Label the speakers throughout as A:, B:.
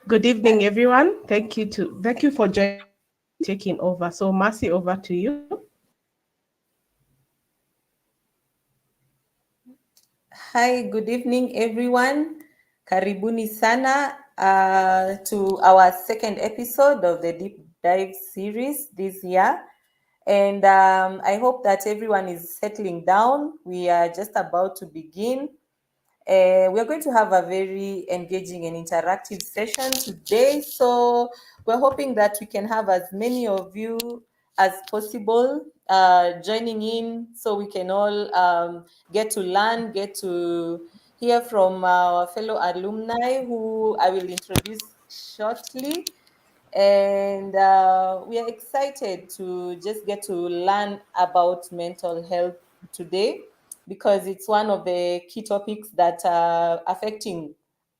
A: Good evening, everyone. Thank you for taking over. So, Mercie, over to you.
B: Hi, good evening, everyone. Karibuni sana to our second episode of the Deep Dive series this year. And I hope that everyone is settling down. We are just about to begin. We are going to have a very engaging and interactive session today. So we're hoping that we can have as many of you as possible joining in so we can all get to learn, get to hear from our fellow alumni who I will introduce shortly. And we are excited to just get to learn about mental health today because it's one of the key topics that are affecting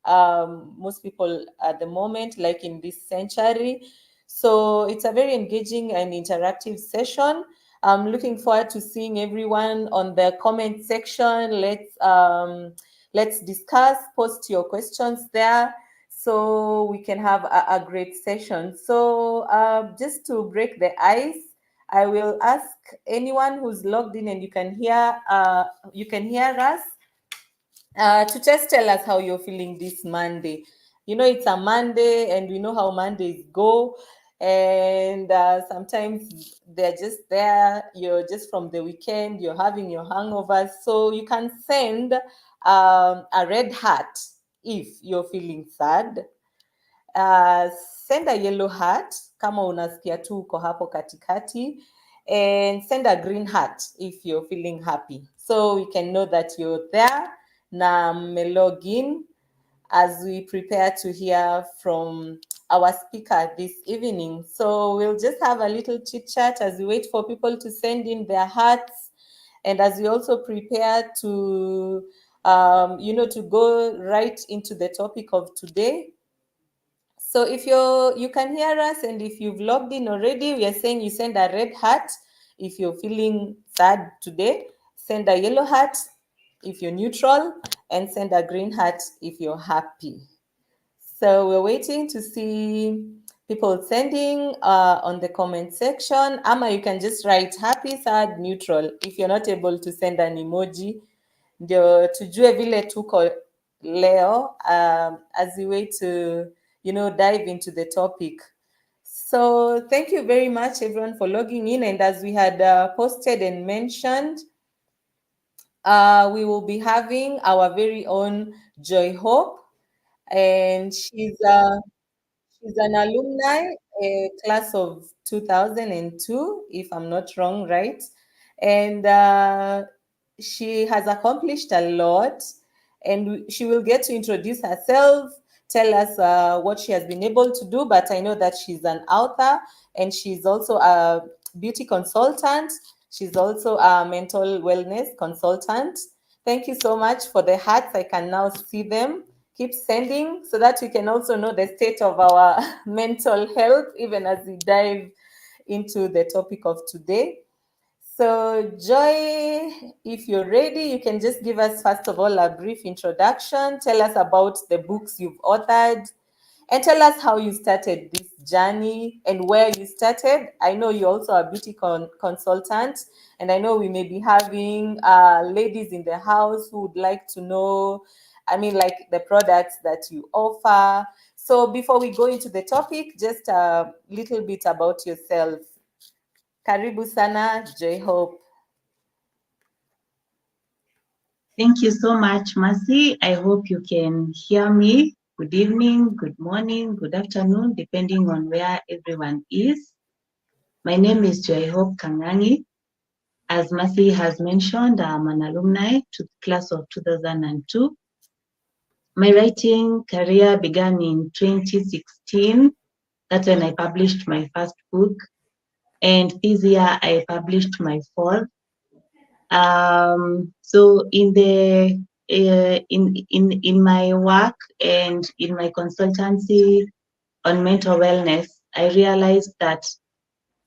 B: most people at the moment, like in this century. So it's a very engaging and interactive session. I'm looking forward to seeing everyone on the comment section. Let's discuss, post your questions there so we can have a great session. So just to break the ice, I will ask anyone who's logged in and you can hear us to just tell us how you're feeling this Monday. You know, it's a Monday, and we know how Mondays go. And sometimes they're just there. You're just from the weekend. You're having your hangovers, so you can send a red heart if you're feeling sad. Send a yellow heart kama unasikia tu uko hapo katikati, and send a green heart if you're feeling happy, so we can know that you're there na mmelogin as we prepare to hear from our speaker this evening. So we'll just have a little chit chat as we wait for people to send in their hearts, and as we also prepare to to go right into the topic of today. So if you can hear us, and if you've logged in already, we are saying you send a red heart if you're feeling sad today, send a yellow heart if you're neutral, and send a green heart if you're happy. So we're waiting to see people sending on the comment section. Ama you can just write happy, sad, neutral if you're not able to send an emoji. Ndio tujue vile tuko leo as we wait to dive into the topic. So thank you very much everyone for logging in, and as we had posted and mentioned, we will be having our very own JoyHope, and she's an alumni, a class of 2002, if I'm not wrong, right? And she has accomplished a lot, and she will get to introduce herself, tell us what she has been able to do. But I know that she's an author, and she's also a beauty consultant. She's also a mental wellness consultant. Thank you so much for the hearts. I can now see them. Keep sending so that we can also know the state of our mental health, even as we dive into the topic of today. So, Joy, if you're ready, you can just give us, first of all, a brief introduction. Tell us about the books you've authored, and tell us how you started this journey and where you started. I know you're also a beauty consultant, and I know we may be having ladies in the house who would like to know, like the products that you offer. So before we go into the topic, just a little bit about yourself. Karibu sana, JoyHope.
C: Thank you so much, Mercie. I hope you can hear me. Good evening, good morning, good afternoon, depending on where everyone is. My name is JoyHope Kangangi. As Mercie has mentioned, I'm an alumni to the class of 2002. My writing career began in 2016. That's when I published my first book. And this year I published my fourth. So in my work and in my consultancy on mental wellness, I realized that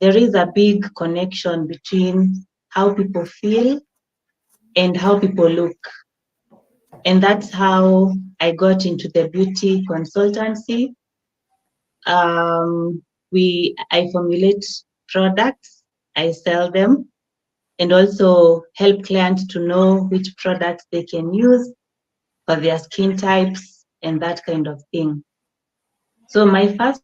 C: there is a big connection between how people feel and how people look. And that's how I got into the beauty consultancy. I formulate products, I sell them, and also help clients to know which products they can use for their skin types and that kind of thing. So my first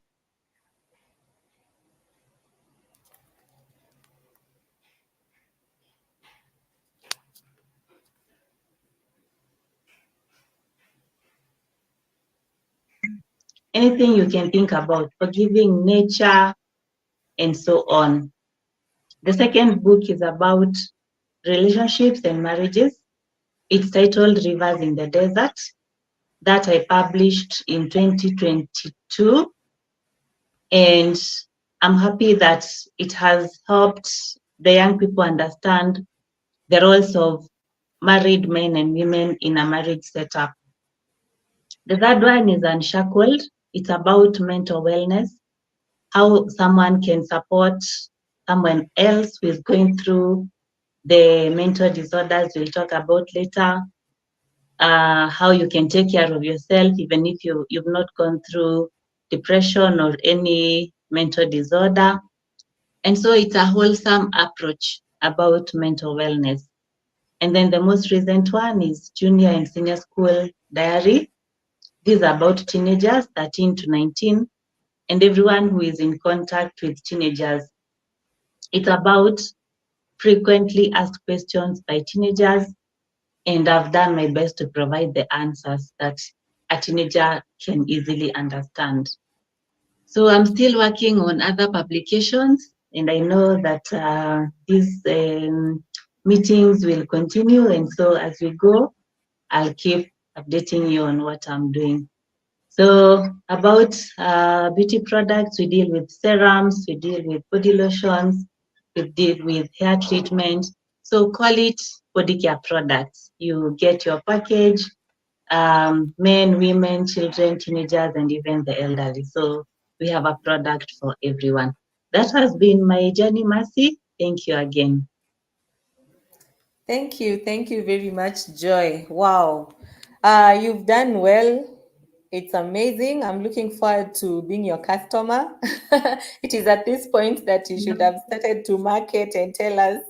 C: anything you can think about, forgiving nature, and so on. The second book is about relationships and marriages. It's titled Rivers in the Desert, that I published in 2022. And I'm happy that it has helped the young people understand the roles of married men and women in a marriage setup. The third one is Unshackled. It's about mental wellness, how someone can support someone else who is going through the mental disorders we'll talk about later, how you can take care of yourself even if you've not gone through depression or any mental disorder. And so it's a wholesome approach about mental wellness. And then the most recent one is Junior and Senior School Diary. These are about teenagers, 13 to 19, and everyone who is in contact with teenagers. It's about frequently asked questions by teenagers, and I've done my best to provide the answers that a teenager can easily understand. So I'm still working on other publications, and I know that these meetings will continue, and so as we go, I'll keep updating you on what I'm doing. So about beauty products, we deal with serums, we deal with body lotions, we deal with hair treatment. So call it body care products. You get your package, men, women, children, teenagers, and even the elderly. So we have a product for everyone. That has been my journey, Mercie. Thank you again.
B: Thank you very much, Joy. Wow, you've done well. It's amazing. I'm looking forward to being your customer. It is at this point that you should have started to market and tell us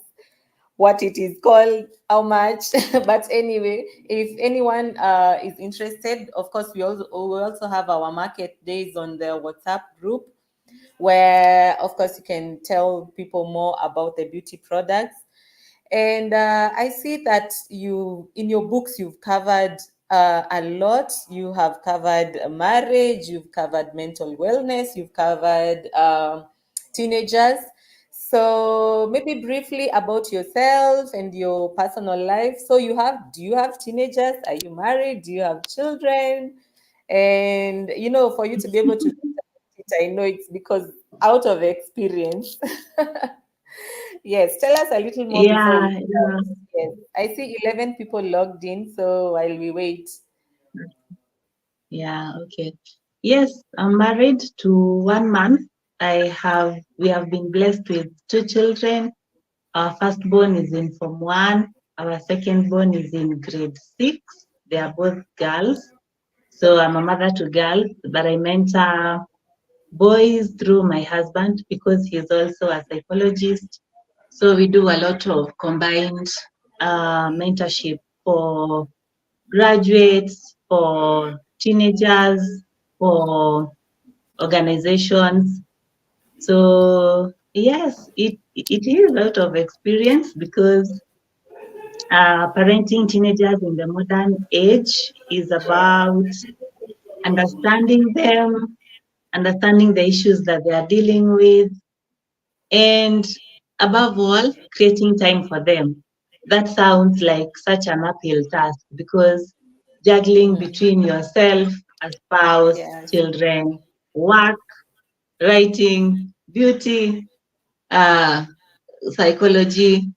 B: what it is called, how much. But anyway, if anyone is interested, of course, we also have our market days on the WhatsApp group, where, of course, you can tell people more about the beauty products. And I see that in your books, you've covered a lot. You have covered marriage, you've covered mental wellness, you've covered teenagers. So maybe briefly about yourself and your personal life. So do you have teenagers? Are you married? Do you have children? And, for you to be able to, I know it's because out of experience. Yes, tell us a little more before we
C: Yeah.
B: start. Yes, I see 11 people logged in, so while we wait.
C: Yeah, okay. Yes, I'm married to one man. We have been blessed with two children. Our firstborn is in Form 1. Our secondborn is in grade 6. They are both girls. So I'm a mother to girls, but I mentor boys through my husband because he's also a psychologist. So we do a lot of combined mentorship for graduates, for teenagers, for organizations. So yes, it is a lot of experience because parenting teenagers in the modern age is about understanding them, understanding the issues that they are dealing with, and above all, creating time for them. That sounds like such an uphill task because juggling between yourself, a spouse,
B: Yes.
C: children, work, writing, beauty, psychology,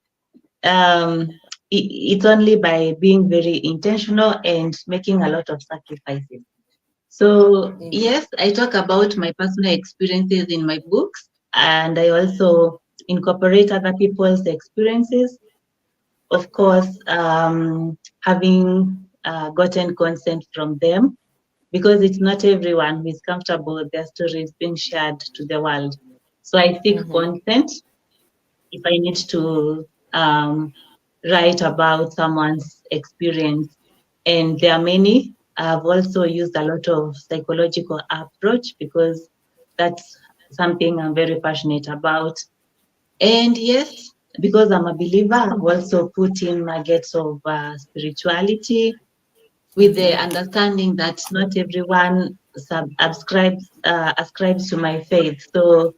C: it's only by being very intentional and making a lot of sacrifices. So yes, I talk about my personal experiences in my books, and I also incorporate other people's experiences. Of course, having gotten consent from them. because it's not everyone who is comfortable with their stories being shared to the world. So I seek consent if I need to write about someone's experience. And there are many. I've also used a lot of psychological approach because that's something I'm very passionate about. And yes, because I'm a believer, I've also put in nuggets of spirituality with the understanding that not everyone ascribes to my faith. So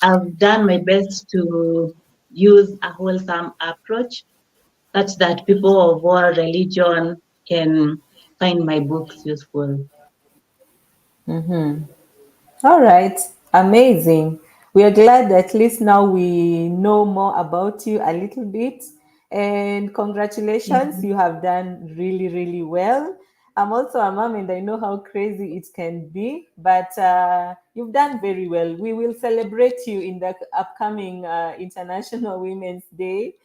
C: I've done my best to use a wholesome approach such that people of all religion can find my books useful.
B: All right, amazing. We are glad that at least now we know more about you a little bit. And congratulations, you have done really, really well. I'm also a mom and I know how crazy it can be, but you've done very well. We will celebrate you in the upcoming International Women's Day.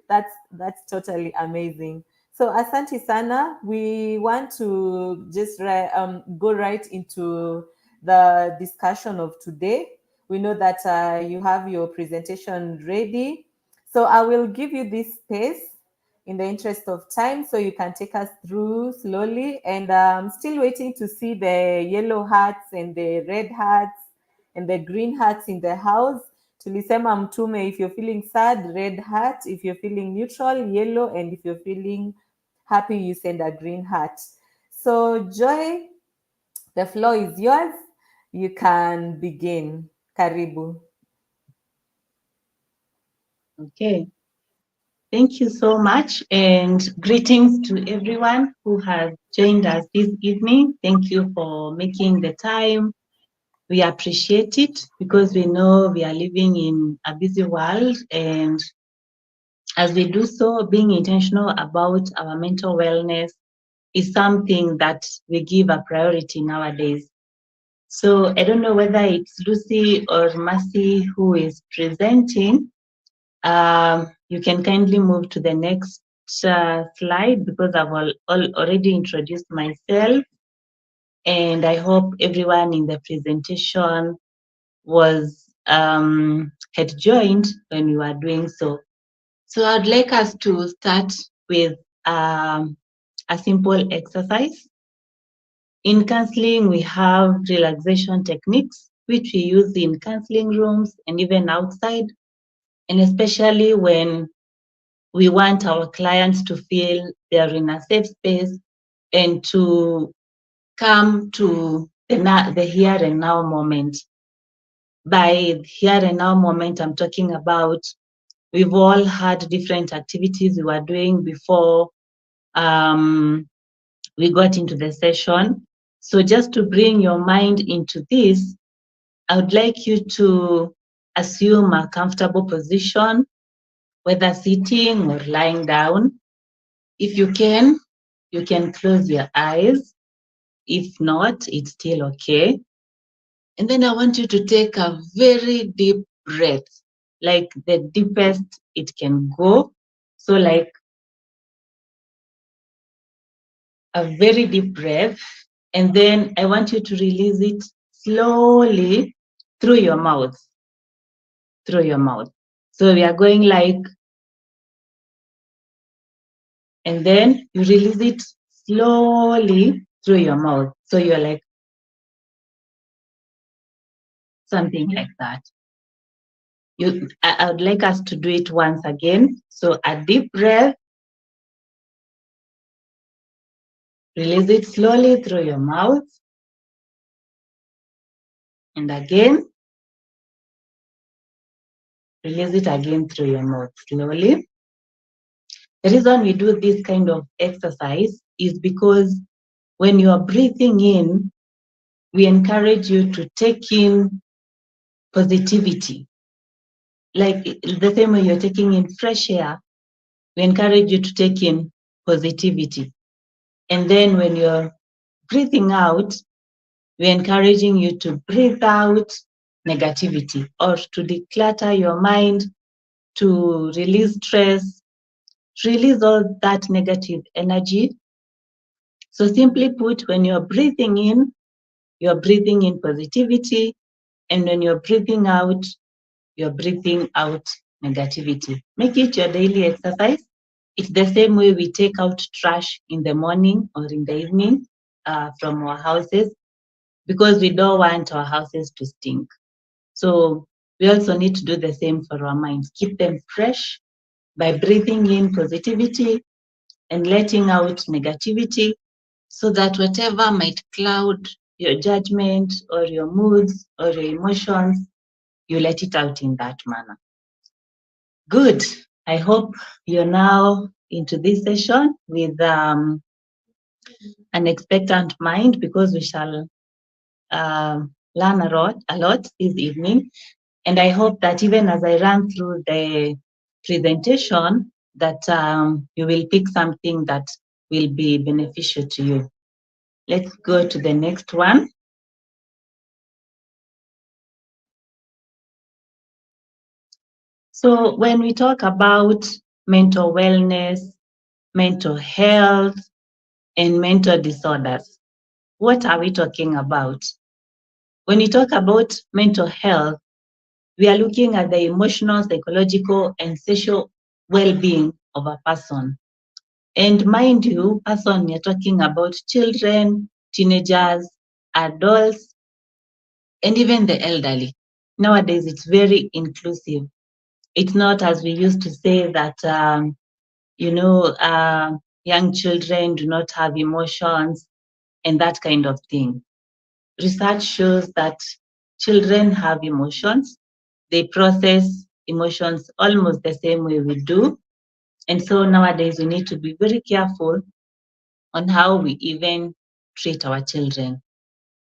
B: That's totally amazing. So Asante Sana, we want to just go right into the discussion of today. We know that you have your presentation ready. So I will give you this space in the interest of time so you can take us through slowly. And I'm still waiting to see the yellow hats and the red hats and the green hats in the house. Tulisema mtume, if you're feeling sad, red hat. If you're feeling neutral, yellow. And if you're feeling happy, you send a green hat. So Joy, the floor is yours. You can begin. Karibu.
C: Okay. Thank you so much, and greetings to everyone who has joined us this evening. Thank you for making the time. We appreciate it because we know we are living in a busy world, and as we do so, being intentional about our mental wellness is something that we give a priority nowadays. So I don't know whether it's Lucy or Mercie who is presenting. You can kindly move to the next slide because I've already introduced myself, and I hope everyone in the presentation was had joined when we were doing so. So I'd like us to start with a simple exercise. In counseling, we have relaxation techniques, which we use in counseling rooms and even outside, and especially when we want our clients to feel they're in a safe space and to come to the here and now moment. By here and now moment, I'm talking about we've all had different activities we were doing before we got into the session. So just to bring your mind into this, I would like you to assume a comfortable position, whether sitting or lying down. If you can close your eyes. If not, it's still okay. And then I want you to take a very deep breath, like the deepest it can go. So like a very deep breath. And then I want you to release it slowly through your mouth, So we are going like, and then you release it slowly through your mouth. So you're like, something like that. I would like us to do it once again. So a deep breath, release it slowly through your mouth. And again, release it again through your mouth slowly. The reason we do this kind of exercise is because when you are breathing in, we encourage you to take in positivity. Like the same way you're taking in fresh air, we encourage you to take in positivity. And then when you're breathing out, we're encouraging you to breathe out negativity or to declutter your mind, to release stress, release all that negative energy So simply put, when you're breathing in positivity, and when you're breathing out negativity. Make it your daily exercise. It's the same way we take out trash in the morning or in the evening from our houses, because we don't want our houses to stink. So we also need to do the same for our minds. Keep them fresh by breathing in positivity and letting out negativity, so that whatever might cloud your judgment or your moods or your emotions, you let it out in that manner. Good. I hope you're now into this session with an expectant mind, because we shall learn a lot this evening. And I hope that even as I run through the presentation, that you will pick something that will be beneficial to you. Let's go to the next one. So when we talk about mental wellness, mental health, and mental disorders, what are we talking about? When we talk about mental health, we are looking at the emotional, psychological, and social well-being of a person. And mind you, person, you're talking about children, teenagers, adults, and even the elderly. Nowadays, it's very inclusive. It's not as we used to say that, young children do not have emotions and that kind of thing. Research shows that children have emotions. They process emotions almost the same way we do. And so nowadays we need to be very careful on how we even treat our children.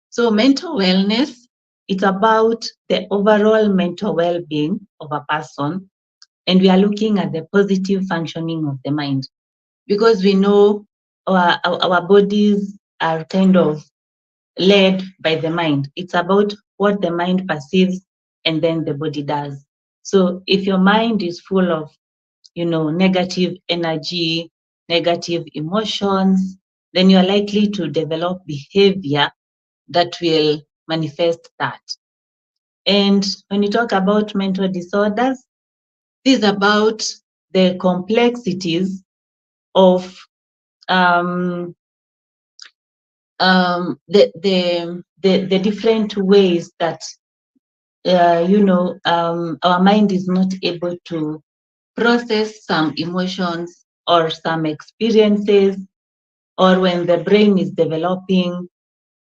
C: So mental wellness, it's about the overall mental well-being of a person. And we are looking at the positive functioning of the mind, because we know our bodies are kind of led by the mind. It's about what the mind perceives and then the body does. So if your mind is full of, negative energy, negative emotions, then you're likely to develop behavior that will manifest that. And when you talk about mental disorders, this is about the complexities of the different ways that our mind is not able to process some emotions or some experiences, or when the brain is developing,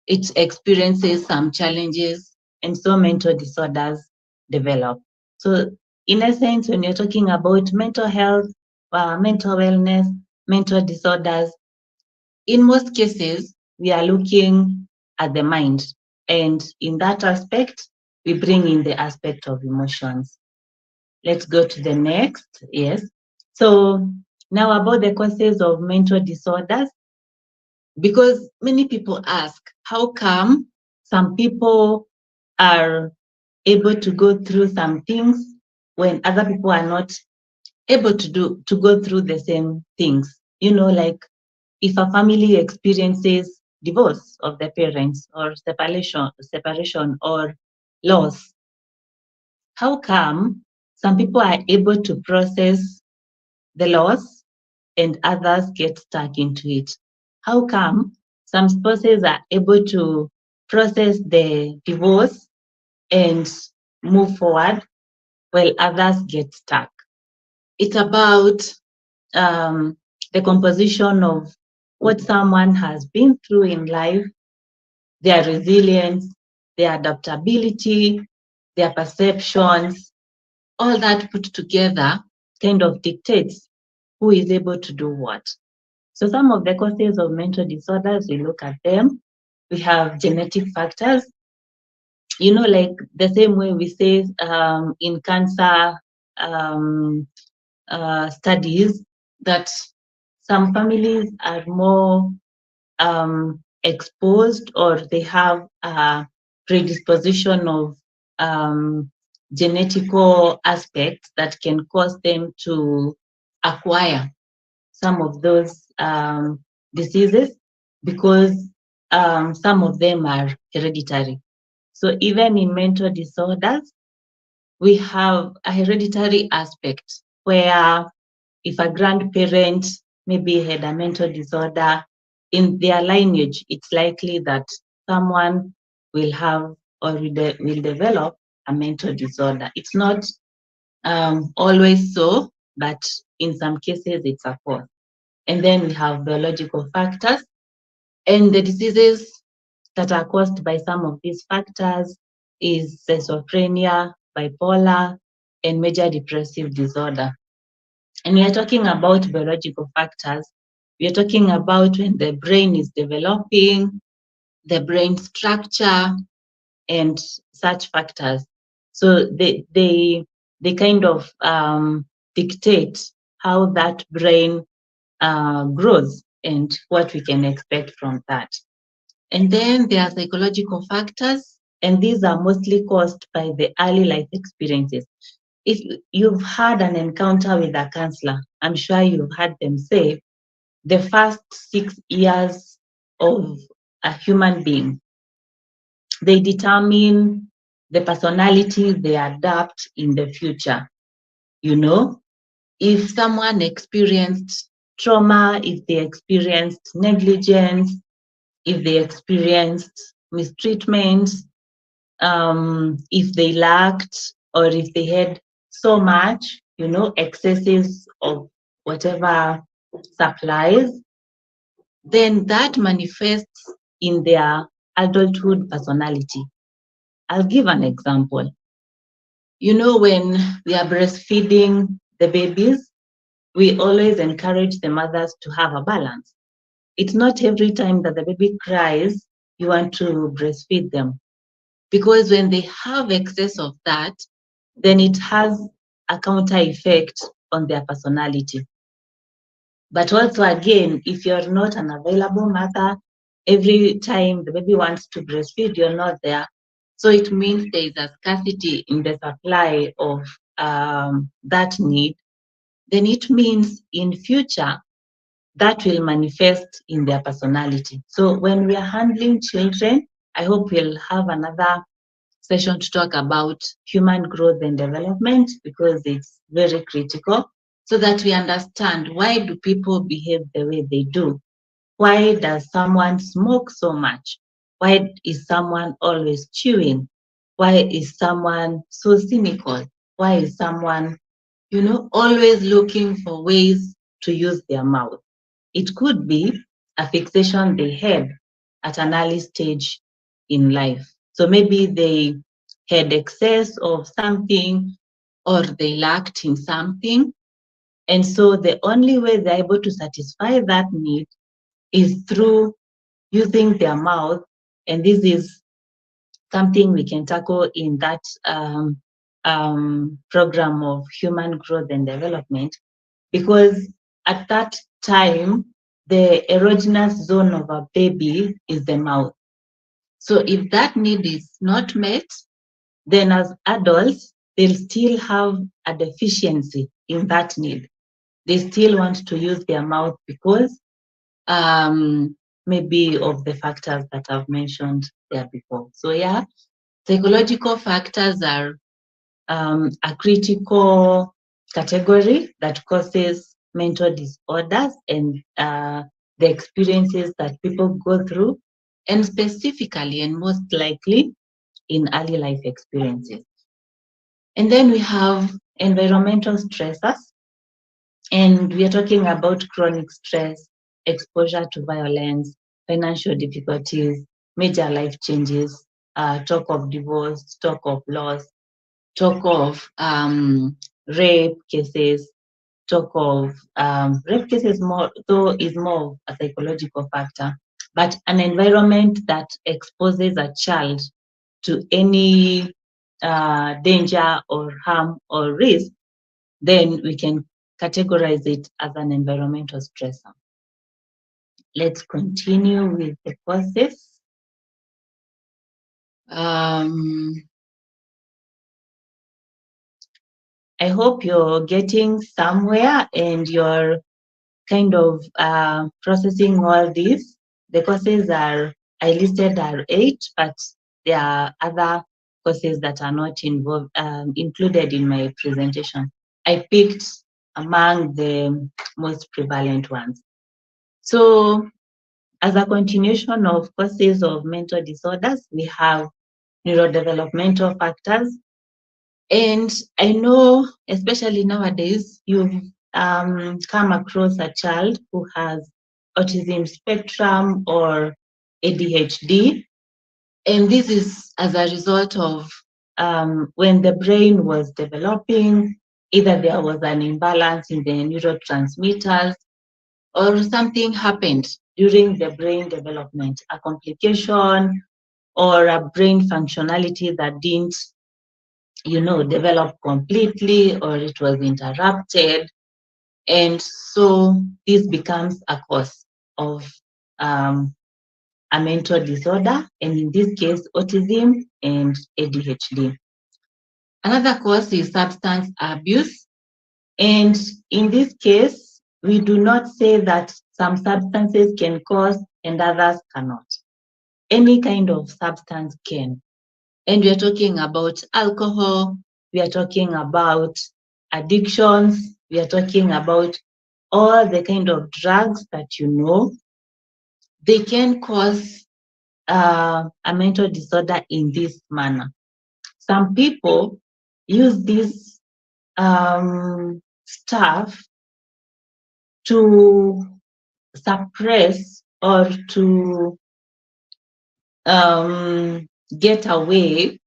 C: it experiences some challenges, and so mental disorders develop. So in essence, when you're talking about mental health, mental wellness, mental disorders, in most cases, we are looking at the mind. And in that aspect, we bring in the aspect of emotions. Let's go to the next. Yes. So now about the causes of mental disorders, because many people ask, how come some people are able to go through some things when other people are not able to go through the same things? Like if a family experiences divorce of the parents or separation or loss, how come some people are able to process the loss and others get stuck into it? How come some spouses are able to process the divorce and move forward while others get stuck? It's about the composition of what someone has been through in life, their resilience, their adaptability, their perceptions, all that put together kind of dictates who is able to do what. So some of the causes of mental disorders, we look at them. We have genetic factors, like the same way we say in cancer studies that some families are more exposed, or they have a predisposition of genetical aspects that can cause them to acquire some of those diseases. because some of them are hereditary. So even in mental disorders, we have a hereditary aspect where if a grandparent maybe had a mental disorder, in their lineage, it's likely that someone will have or will develop a mental disorder. It's not always so, but in some cases it's a cause. And then we have biological factors, and the diseases that are caused by some of these factors is schizophrenia, bipolar, and major depressive disorder. And we are talking about biological factors. We are talking about when the brain is developing, the brain structure, and such factors. So they kind of dictate how that brain grows and what we can expect from that. And then there are psychological factors, and these are mostly caused by the early life experiences. If you've had an encounter with a counselor, I'm sure you've heard them say the first 6 years of a human being, they determine the personality they adapt in the future. You know, if someone experienced trauma, if they experienced negligence, if they experienced mistreatment, if they lacked or if they had so much, excesses of whatever supplies, then that manifests in their adulthood personality. I'll give an example. When we are breastfeeding the babies, we always encourage the mothers to have a balance. It's not every time that the baby cries, you want to breastfeed them. Because when they have excess of that, then it has a counter effect on their personality. But also, again, if you're not an available mother, every time the baby wants to breastfeed, you're not there. So it means there is a scarcity in the supply of that need. Then it means in future, that will manifest in their personality. So when we are handling children, I hope we'll have another session to talk about human growth and development, because it's very critical, so that we understand, why do people behave the way they do? Why does someone smoke so much? Why is someone always chewing? Why is someone so cynical? Why is someone, always looking for ways to use their mouth? It could be a fixation they had at an early stage in life. So maybe they had excess of something, or they lacked in something. And so the only way they're able to satisfy that need is through using their mouth. And this is something we can tackle in that program of human growth and development, because at that time, the erogenous zone of a baby is the mouth. So if that need is not met, then as adults, they'll still have a deficiency in that need. They still want to use their mouth because maybe of the factors that I've mentioned there before. So yeah, psychological factors are a critical category that causes mental disorders and the experiences that people go through, and specifically and most likely in early life experiences. And then we have environmental stressors, and we are talking about chronic stress, exposure to violence, financial difficulties, major life changes, talk of divorce, talk of loss, talk of rape cases, talk of rape cases more, though is more a psychological factor, but an environment that exposes a child to any danger or harm or risk, then we can categorize it as an environmental stressor. Let's continue with the process. I hope you're getting somewhere and you're kind of processing all this. the causes I listed are 8, but there are other causes that are not included in my presentation. I picked among the most prevalent ones. So as a continuation of causes of mental disorders, we have neurodevelopmental factors. And I know, especially nowadays, you've come across a child who has autism spectrum or ADHD. And this is as a result of when the brain was developing, either there was an imbalance in the neurotransmitters or something happened during the brain development, a complication or a brain functionality that didn't, develop completely, or it was interrupted. And so this becomes a cause of a mental disorder, and in this case, autism and ADHD. Another cause is substance abuse. And in this case, we do not say that some substances can cause and others cannot. Any kind of substance can. And we are talking about alcohol, we are talking about addictions, we are talking about all the kind of drugs that they can cause a mental disorder in this manner. Some people use this stuff to suppress or to get away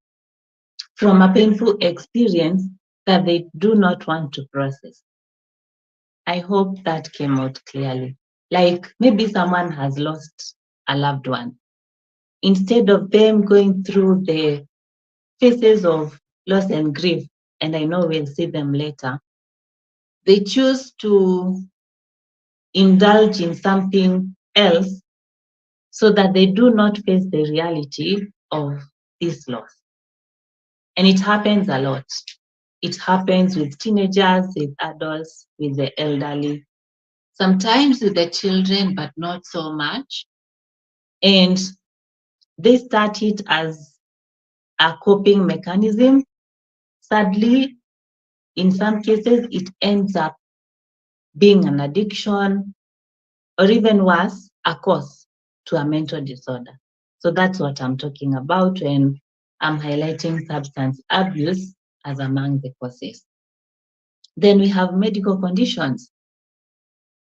C: from a painful experience that they do not want to process. I hope that came out clearly. Like maybe someone has lost a loved one. Instead of them going through the phases of loss and grief, and I know we'll see them later, they choose to indulge in something else so that they do not face the reality of this loss. And it happens a lot. It happens with teenagers, with adults, with the elderly, sometimes with the children, but not so much. And they start it as a coping mechanism. Sadly, in some cases, it ends up being an addiction, or even worse, a cause to a mental disorder. So that's what I'm talking about when I'm highlighting substance abuse as among the causes. Then we have medical conditions.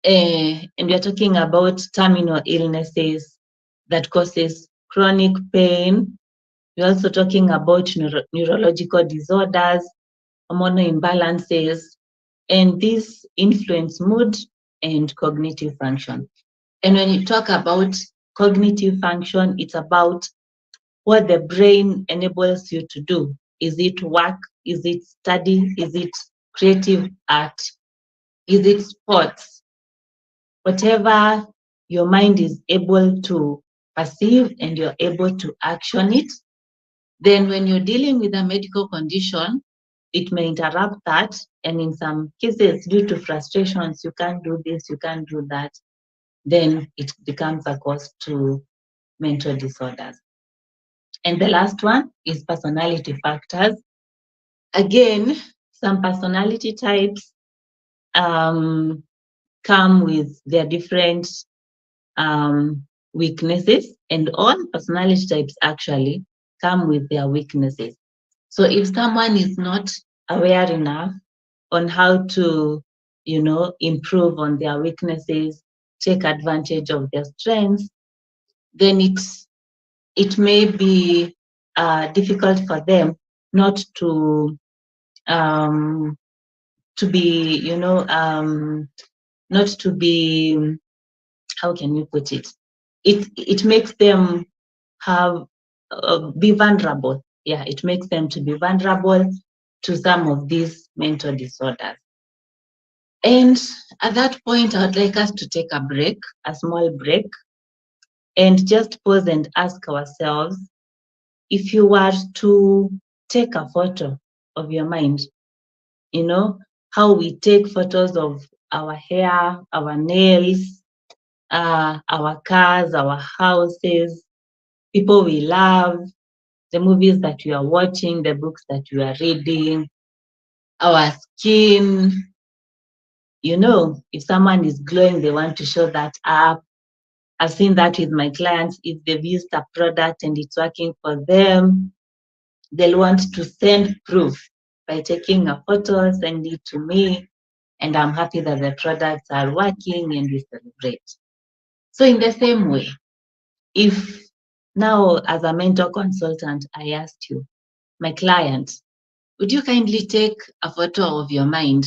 C: And we are talking about terminal illnesses that causes chronic pain. We're also talking about neurological disorders, hormonal imbalances, and these influence mood and cognitive function. And when you talk about cognitive function, it's about what the brain enables you to do. Is it work? Is it study? Is it creative art? Is it sports? Whatever your mind is able to perceive and you're able to action it, then when you're dealing with a medical condition, it may interrupt that. And in some cases, due to frustrations, you can't do this, you can't do that, then it becomes a cause to mental disorders. And the last one is personality factors. Again, some personality types come with their different weaknesses, and all personality types actually come with their weaknesses. So if someone is not aware enough on how to, improve on their weaknesses, take advantage of their strengths, then it may be difficult for them not to be, not to be, how can you put it? It makes them have be vulnerable. Yeah, it makes them to be vulnerable to some of these mental disorders. And at that point, I would like us to take a break, a small break, and just pause and ask ourselves, if you were to take a photo of your mind, how we take photos of our hair, our nails, our cars, our houses, people we love, the movies that we are watching, the books that we are reading, our skin. You know, if someone is glowing, they want to show that up. I've seen that with my clients. If they've used a product and it's working for them, they'll want to send proof by taking a photo, send it to me, and I'm happy that the products are working and we celebrate. So in the same way, if now as a mentor consultant, I asked you, my client, would you kindly take a photo of your mind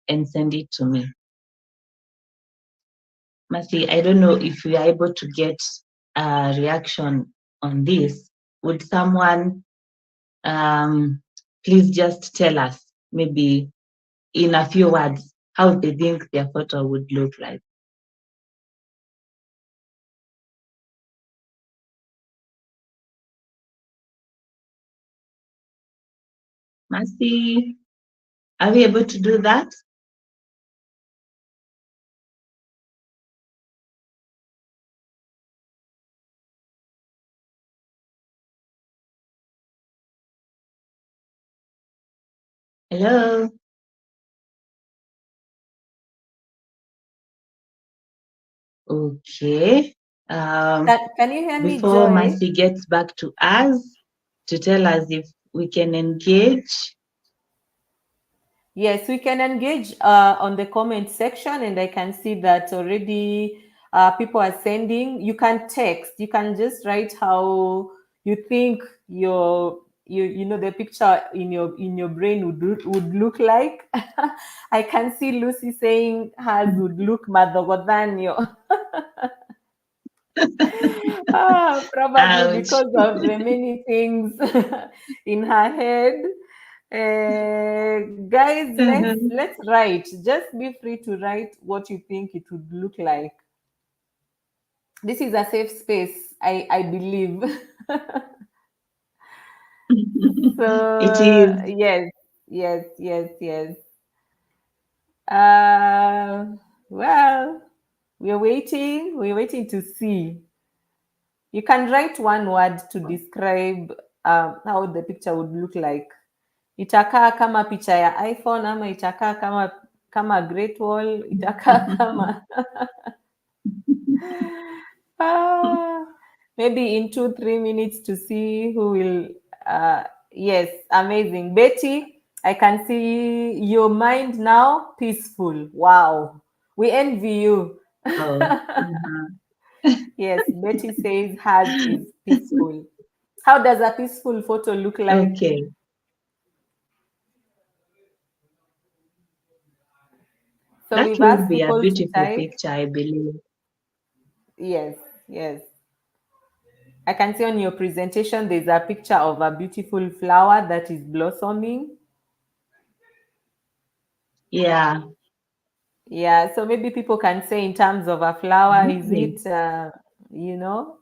C: and send it to me? Mercie, I don't know if we are able to get a reaction on this. Would someone please just tell us, maybe in a few words, how they think their photo would look like? Mercie, are we able to do that? Hello? Okay.
B: Can you hear me,
C: Before
B: Joy?
C: Mercie gets back to us to tell us if we can engage.
B: Yes, we can engage on the comment section, and I can see that already people are sending. You can text. You can just write how you think you know the picture in your brain would look like. I can see Lucy saying hers would look madogodanyo. Probably
C: Ouch.
B: because of the many things in her head. Guys, let's write. Just be free to write what you think it would look like. This is a safe space, I believe. So
C: It is.
B: yes. Well, we're waiting to see. You can write one word to describe how the picture would look like. Itakaa kama picha ya iPhone ama itakaa kama Great Wall, itakaa kama maybe in 2-3 minutes to see who will yes, amazing. Betty, I can see your mind now peaceful. Wow, we envy you.
C: Oh.
B: Yes, Betty says hers is peaceful. How does a peaceful photo look like?
C: Okay.
B: So
C: That
B: we've
C: would
B: asked
C: be a
B: people to
C: beautiful
B: type.
C: picture, I believe.
B: Yes. I can see on your presentation there's a picture of a beautiful flower that is blossoming.
C: Yeah.
B: Yeah, so maybe people can say in terms of a flower, is
C: Amazing.
B: it,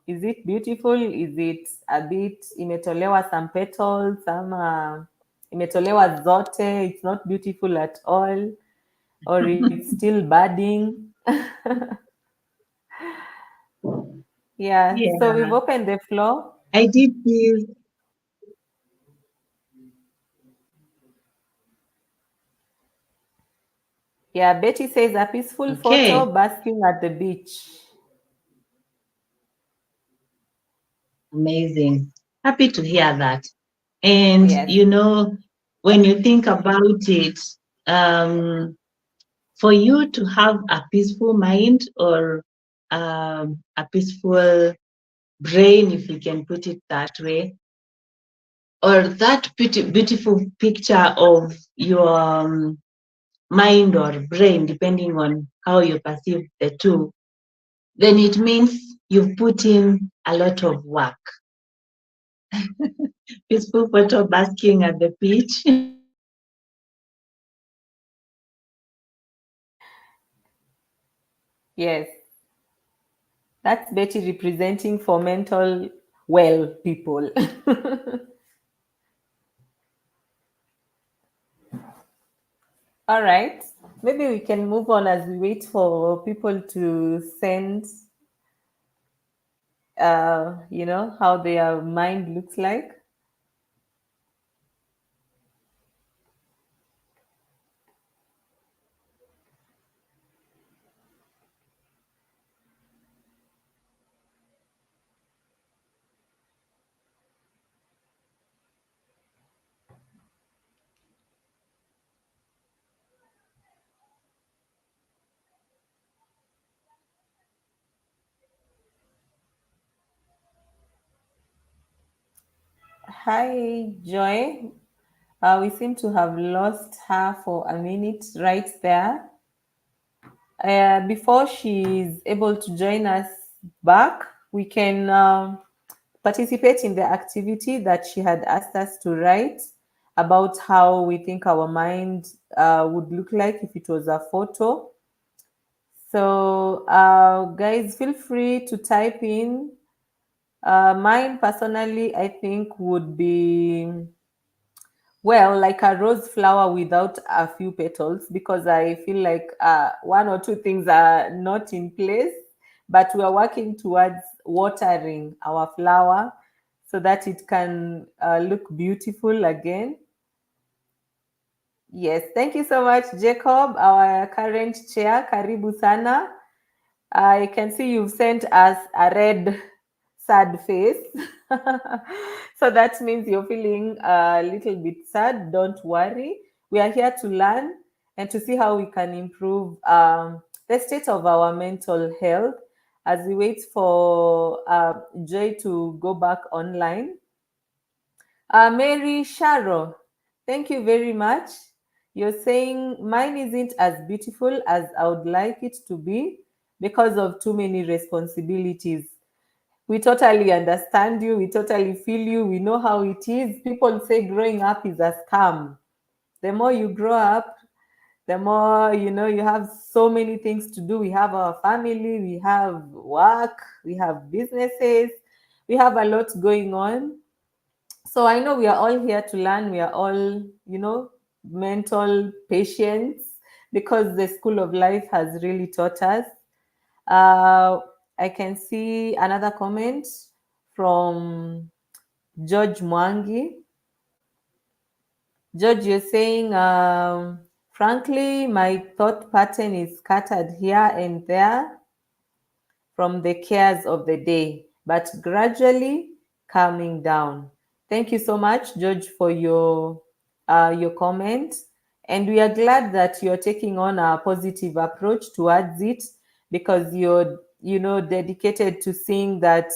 B: is it beautiful? Is it a bit imetolewa some petals, some imetolewa zote, it's not beautiful at all, or it's still budding? Yeah, so we've
C: Yeah.
B: opened the floor.
C: I did this.
B: Yeah, Betty says a peaceful photo
C: Okay.
B: basking at the beach.
C: Amazing. Happy to hear that. And,
B: Yes.
C: you know, when you think about it, for you to have a peaceful mind or a peaceful brain, if you can put it that way, or that beautiful picture of your mind or brain, depending on how you perceive the two, then it means you've put in a lot of work. Peaceful photo basking at the beach.
B: Yes. That's Betty representing for mental well people. All right. Maybe we can move on as we wait for people to send you know, how their mind looks like. Hi, Joy. We seem to have lost her for a minute right there. Before she's able to join us back, we can participate in the activity that she had asked us to write about how we think our mind would look like if it was a photo. So, guys, feel free to type in. Mine personally, I think, would be, well, like a rose flower without a few petals, because I feel like one or two things are not in place, but we are working towards watering our flower so that it can look beautiful again. Yes, thank you so much, Jacob, our current chair. Karibu sana. I can see you've sent us a red, sad face. So that means you're feeling a little bit sad. Don't worry. We are here to learn and to see how we can improve the state of our mental health as we wait for Joy to go back online. Mary Sharo, thank you very much. You're saying mine isn't as beautiful as I would like it to be because of too many responsibilities. We totally understand you. We totally feel you. We know how it is. People say growing up is a scam. The more you grow up, the more, you know, you have so many things to do. We have our family, we have work, we have businesses, we have a lot going on. So I know we are all here to learn. We are all, you know, mental patients, because the school of life has really taught us. I can see another comment from George Mwangi. George, you're saying, frankly, my thought pattern is scattered here and there from the cares of the day, but gradually calming down. Thank you so much, George, for your comment. And we are glad that you're taking on a positive approach towards it, because you're, you know, dedicated to seeing that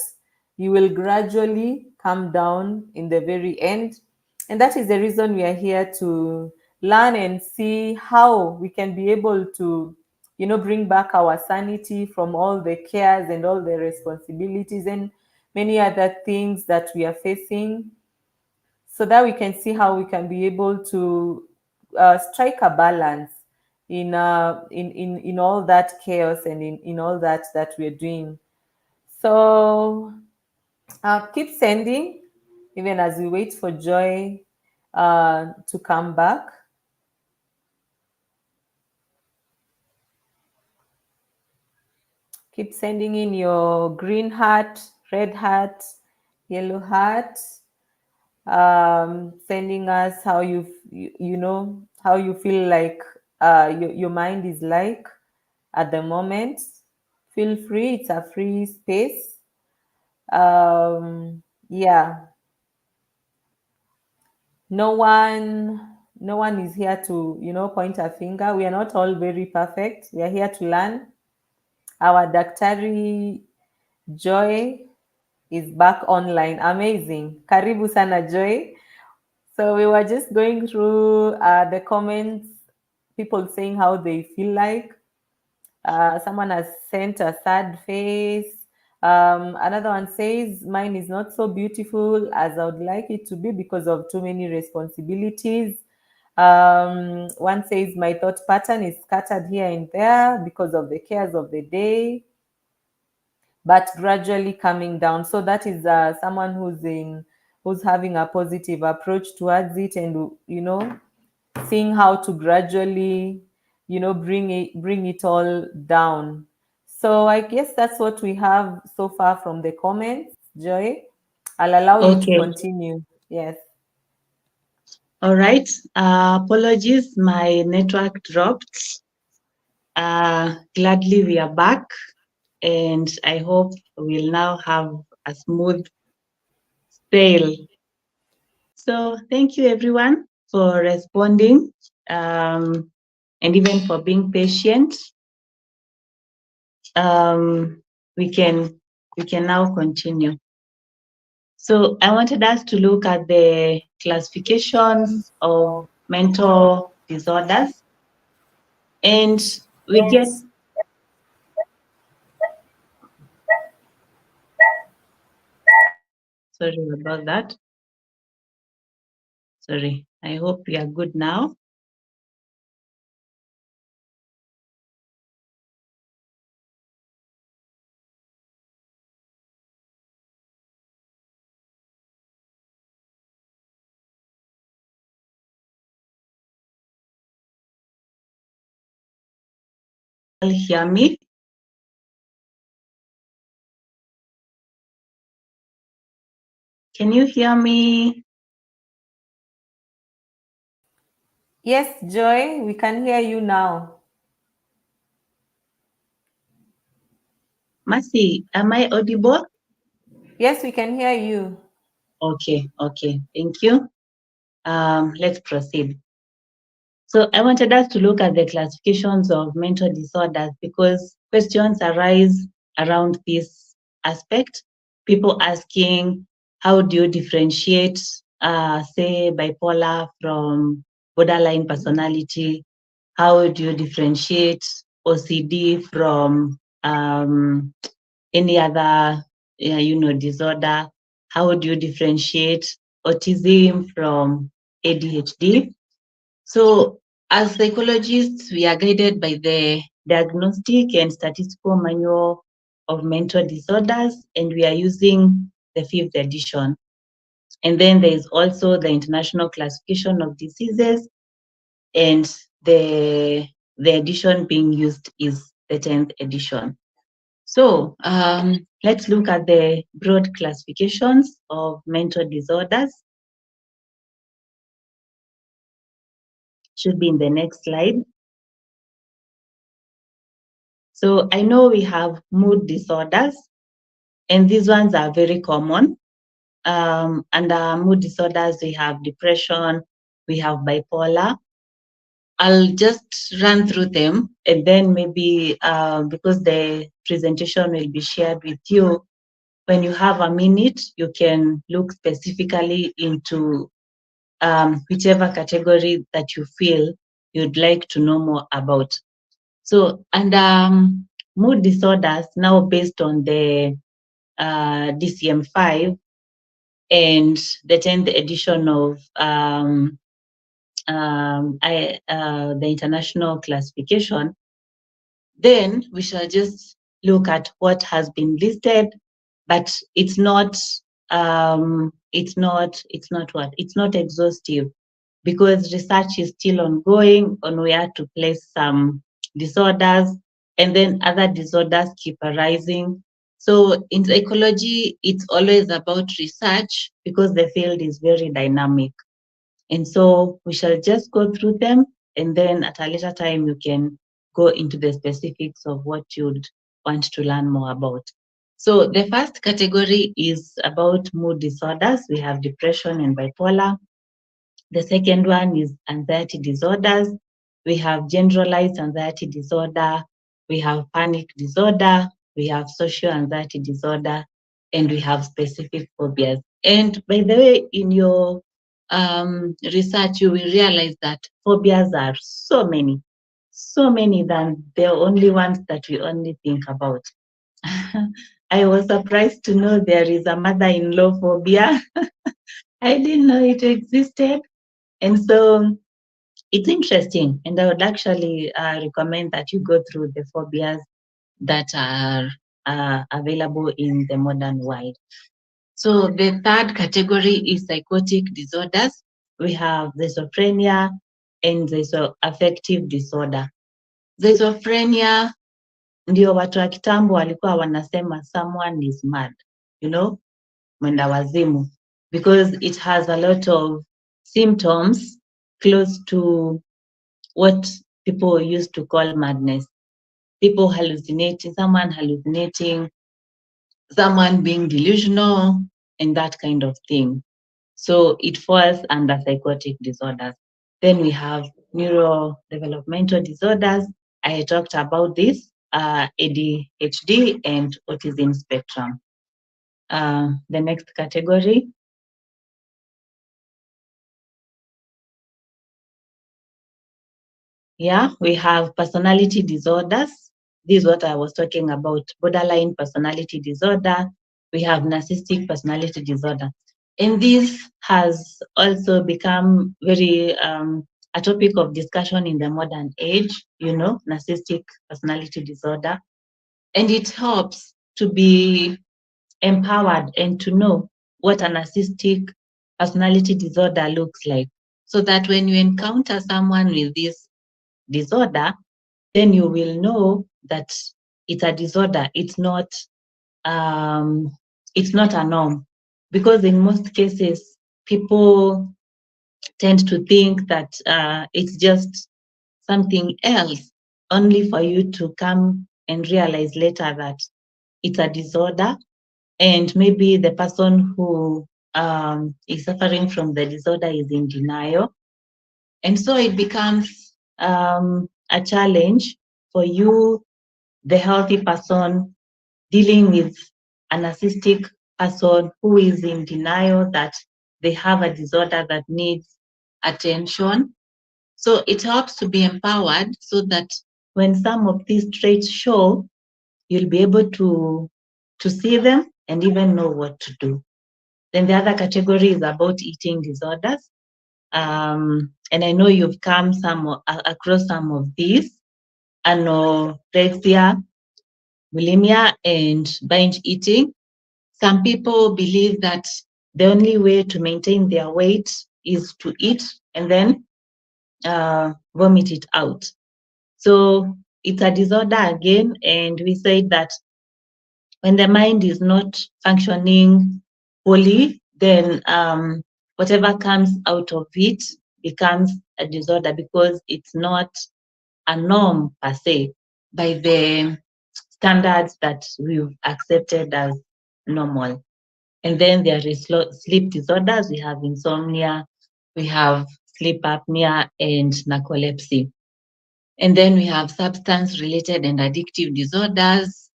B: you will gradually calm down in the very end. And that is the reason we are here to learn and see how we can be able to, you know, bring back our sanity from all the cares and all the responsibilities and many other things that we are facing, so that we can see how we can be able to strike a balance in all that chaos and in all that we're doing. So keep sending, even as we wait for Joy to come back. Keep sending in your green heart, red heart, yellow heart, sending us how you know how you feel like your mind is like at the moment. Feel free, it's a free space. Yeah, no one is here to, you know, point a finger. We are not all very perfect. We are here to learn. Our Daktari Joy is back online. Amazing. Karibu sana, Joy. So we were just going through the comments, people saying how they feel like. Someone has sent a sad face. Another one says, mine is not so beautiful as I would like it to be because of too many responsibilities. One says, my thought pattern is scattered here and there because of the cares of the day, but gradually coming down. So that is someone who's having a positive approach towards it, and, you know, seeing how to gradually, you know, bring it all down. So I guess that's what we have so far from the comments, Joy. I'll allow you to
C: Okay.
B: continue. Yes.
C: All right. Apologies, my network dropped. Gladly we are back, and I hope we'll now have a smooth sail. So thank you everyone for responding, and even for being patient. We can now continue. So I wanted us to look at the classifications of mental disorders, and we get sorry about that. Sorry, I hope we are good now. Hear me? Can you hear me?
B: Yes, Joy, we can hear you now.
C: Mercie, am I audible?
B: Yes, we can hear you.
C: Okay, thank you. Let's proceed. So I wanted us to look at the classifications of mental disorders because questions arise around this aspect. People asking, how do you differentiate, say, bipolar from borderline personality? How do you differentiate OCD from any other, disorder? How do you differentiate autism from ADHD? So as psychologists, we are guided by the Diagnostic and Statistical Manual of Mental Disorders, and we are using the 5th edition. And then there is also the International Classification of Diseases, and the edition being used is the 10th edition. So let's look at the broad classifications of mental disorders. Should be in the next slide. So I know we have mood disorders, and these ones are very common. Under mood disorders, we have depression, we have bipolar. I'll just run through them, and then maybe because the presentation will be shared with you, when you have a minute, you can look specifically into whichever category that you feel you'd like to know more about. So, and mood disorders, now based on the DCM-5 and the 10th edition of the international classification, then we shall just look at what has been listed, but it's not exhaustive, because research is still ongoing on where to place some disorders, and then other disorders keep arising. So in psychology, it's always about research because the field is very dynamic. And so we shall just go through them, and then at a later time, you can go into the specifics of what you'd want to learn more about. So the first category is about mood disorders. We have depression and bipolar. The second one is anxiety disorders. We have generalized anxiety disorder. We have panic disorder. We have social anxiety disorder, and we have specific phobias. And by the way, in your research, you will realize that phobias are so many than the only ones that we only think about. I was surprised to know there is a mother-in-law phobia. I didn't know it existed. And so it's interesting. And I would actually recommend that you go through the phobias that are available in the modern world. So the third category is psychotic disorders. We have schizophrenia and schizoaffective disorder. Schizophrenia ndio watu wa kitambo walikuwa wanasema someone is mad, you know, mwenda wazimu, because it has a lot of symptoms close to what people used to call madness. People hallucinating, someone hallucinating, someone being delusional, and that kind of thing. So it falls under psychotic disorders. Then we have neurodevelopmental disorders. I talked about this, ADHD and autism spectrum. The next category. Yeah, we have personality disorders. This is what I was talking about, borderline personality disorder. We have narcissistic personality disorder. And this has also become very a topic of discussion in the modern age, you know, narcissistic personality disorder. And it helps to be empowered and to know what a narcissistic personality disorder looks like, so that when you encounter someone with this disorder, then you will know that it's a disorder. It's not a norm, because in most cases people tend to think that it's just something else, only for you to come and realize later that it's a disorder, and maybe the person who is suffering from the disorder is in denial. And so it becomes a challenge for you, the healthy person, dealing with a narcissistic person who is in denial that they have a disorder that needs attention. So it helps to be empowered, so that when some of these traits show, you'll be able to see them and even know what to do. Then the other category is about eating disorders. And I know you've come across some of these: anorexia, bulimia, and binge eating. Some people believe that the only way to maintain their weight is to eat and then vomit it out. So it's a disorder again, and we say that when the mind is not functioning fully, then whatever comes out of it becomes a disorder, because it's not a norm per se by the standards that we've accepted as normal. And then there is sleep disorders. We have insomnia, we have sleep apnea, and narcolepsy. And then we have substance-related and addictive disorders,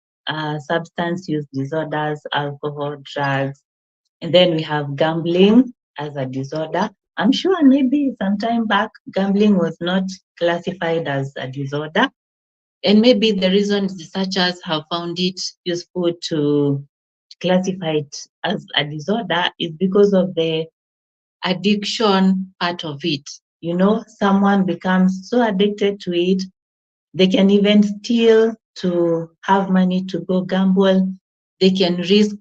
C: substance use disorders, alcohol, drugs. And then we have gambling as a disorder. I'm sure maybe some time back, gambling was not classified as a disorder. And maybe the reason researchers have found it useful to classify it as a disorder is because of the addiction part of it. You know, someone becomes so addicted to it, they can even steal to have money to go gamble. They can risk,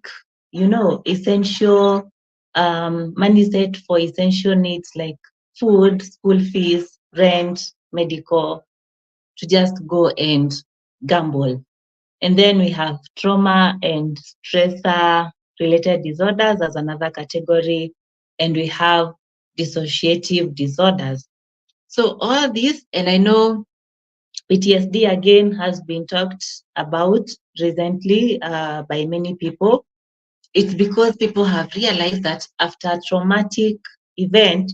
C: you know, essential money set for essential needs like food, school fees, rent, medical, to just go and gamble. And then we have trauma and stressor related disorders as another category. And we have dissociative disorders. So all this, and I know PTSD again has been talked about recently by many people. It's because people have realized that after a traumatic event,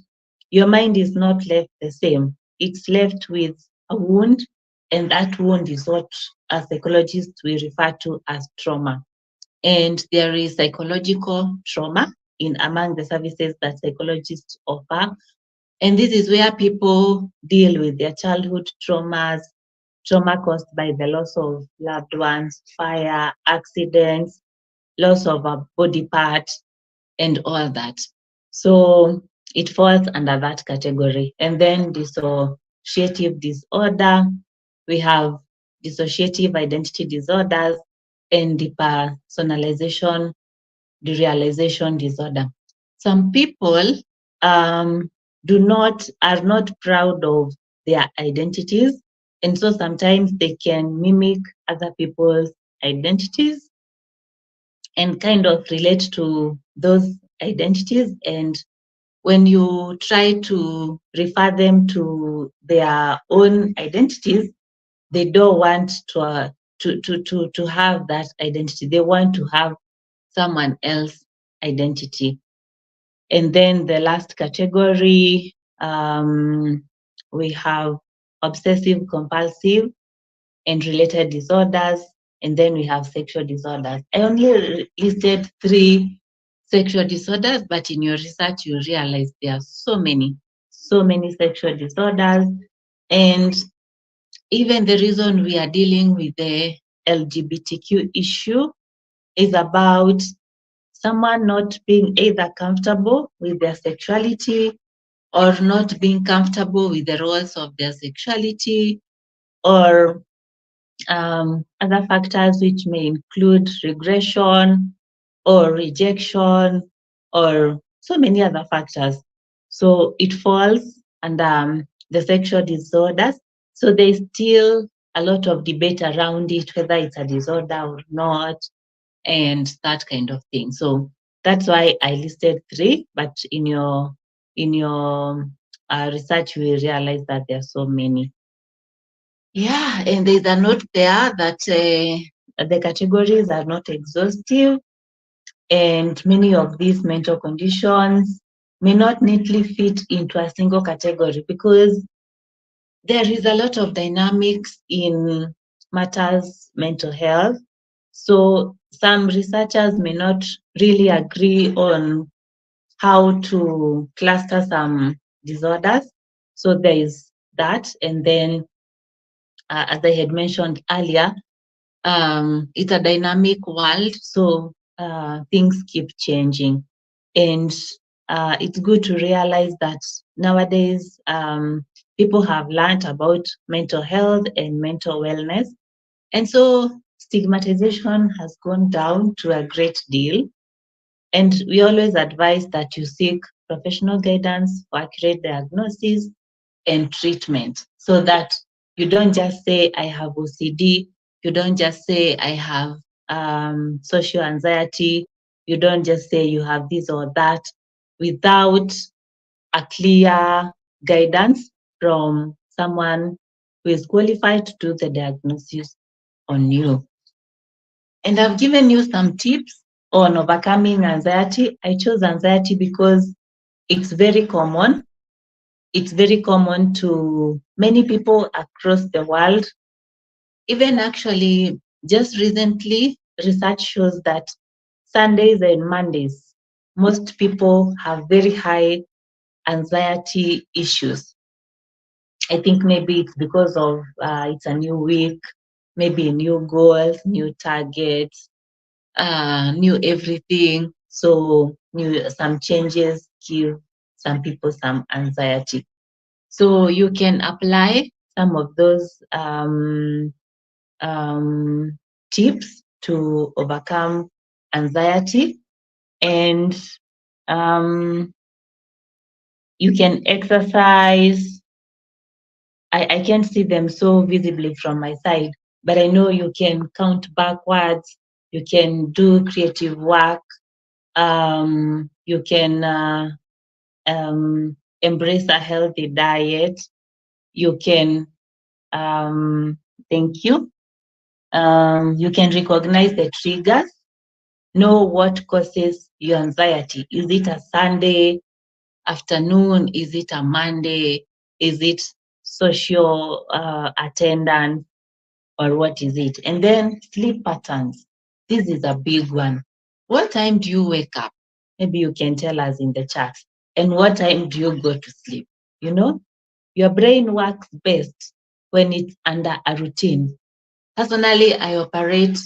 C: your mind is not left the same. It's left with a wound, and that wound is what, as psychologists, we refer to as trauma. And there is psychological trauma in among the services that psychologists offer. And this is where people deal with their childhood traumas, trauma caused by the loss of loved ones, fire, accidents, loss of a body part, and all that. So it falls under that category. And then dissociative disorder, we have dissociative identity disorders and depersonalization, derealization disorder. Some people are not proud of their identities, And so sometimes they can mimic other people's identities and kind of relate to those identities. And when you try to refer them to their own identities, they don't want to have that identity. They want to have someone else's identity. And then the last category, we have obsessive compulsive and related disorders, and then we have sexual disorders. I only listed 3 sexual disorders, but in your research you realize there are so many sexual disorders. And even the reason we are dealing with the LGBTQ issue is about someone not being either comfortable with their sexuality or not being comfortable with the roles of their sexuality, or other factors which may include regression or rejection or so many other factors. So it falls under the sexual disorders. So there's still a lot of debate around it, whether it's a disorder or not, and that kind of thing. So that's why I listed 3, but in your research, we realized that there are so many. Yeah, and there's a note there that the categories are not exhaustive, and many of these mental conditions may not neatly fit into a single category because there is a lot of dynamics in matters mental health. So some researchers may not really agree on how to cluster some disorders. So there is that. And then, as I had mentioned earlier, it's a dynamic world, so things keep changing. And it's good to realize that nowadays people have learned about mental health and mental wellness. And so stigmatization has gone down to a great deal. And we always advise that you seek professional guidance for accurate diagnosis and treatment, so that you don't just say, I have OCD, you don't just say, I have social anxiety, you don't just say you have this or that without a clear guidance from someone who is qualified to do the diagnosis on you. And I've given you some tips on overcoming anxiety. I chose anxiety because it's very common. It's very common to many people across the world. Even actually, just recently, research shows that Sundays and Mondays, most people have very high anxiety issues. I think maybe it's because of it's a new week, maybe new goals, new targets, new everything. So some changes give some people some anxiety. So you can apply some of those tips to overcome anxiety, and you can exercise. I can't see them so visibly from my side, but I know you can count backwards, you can do creative work, you can embrace a healthy diet, you can, thank you, you can recognize the triggers, know what causes your anxiety. Is it a Sunday afternoon? Is it a Monday? Is it social attendance? Or what is it? And then sleep patterns. This is a big one. What time do you wake up? Maybe you can tell us in the chat. And what time do you go to sleep? You know, your brain works best when it's under a routine. Personally, I operate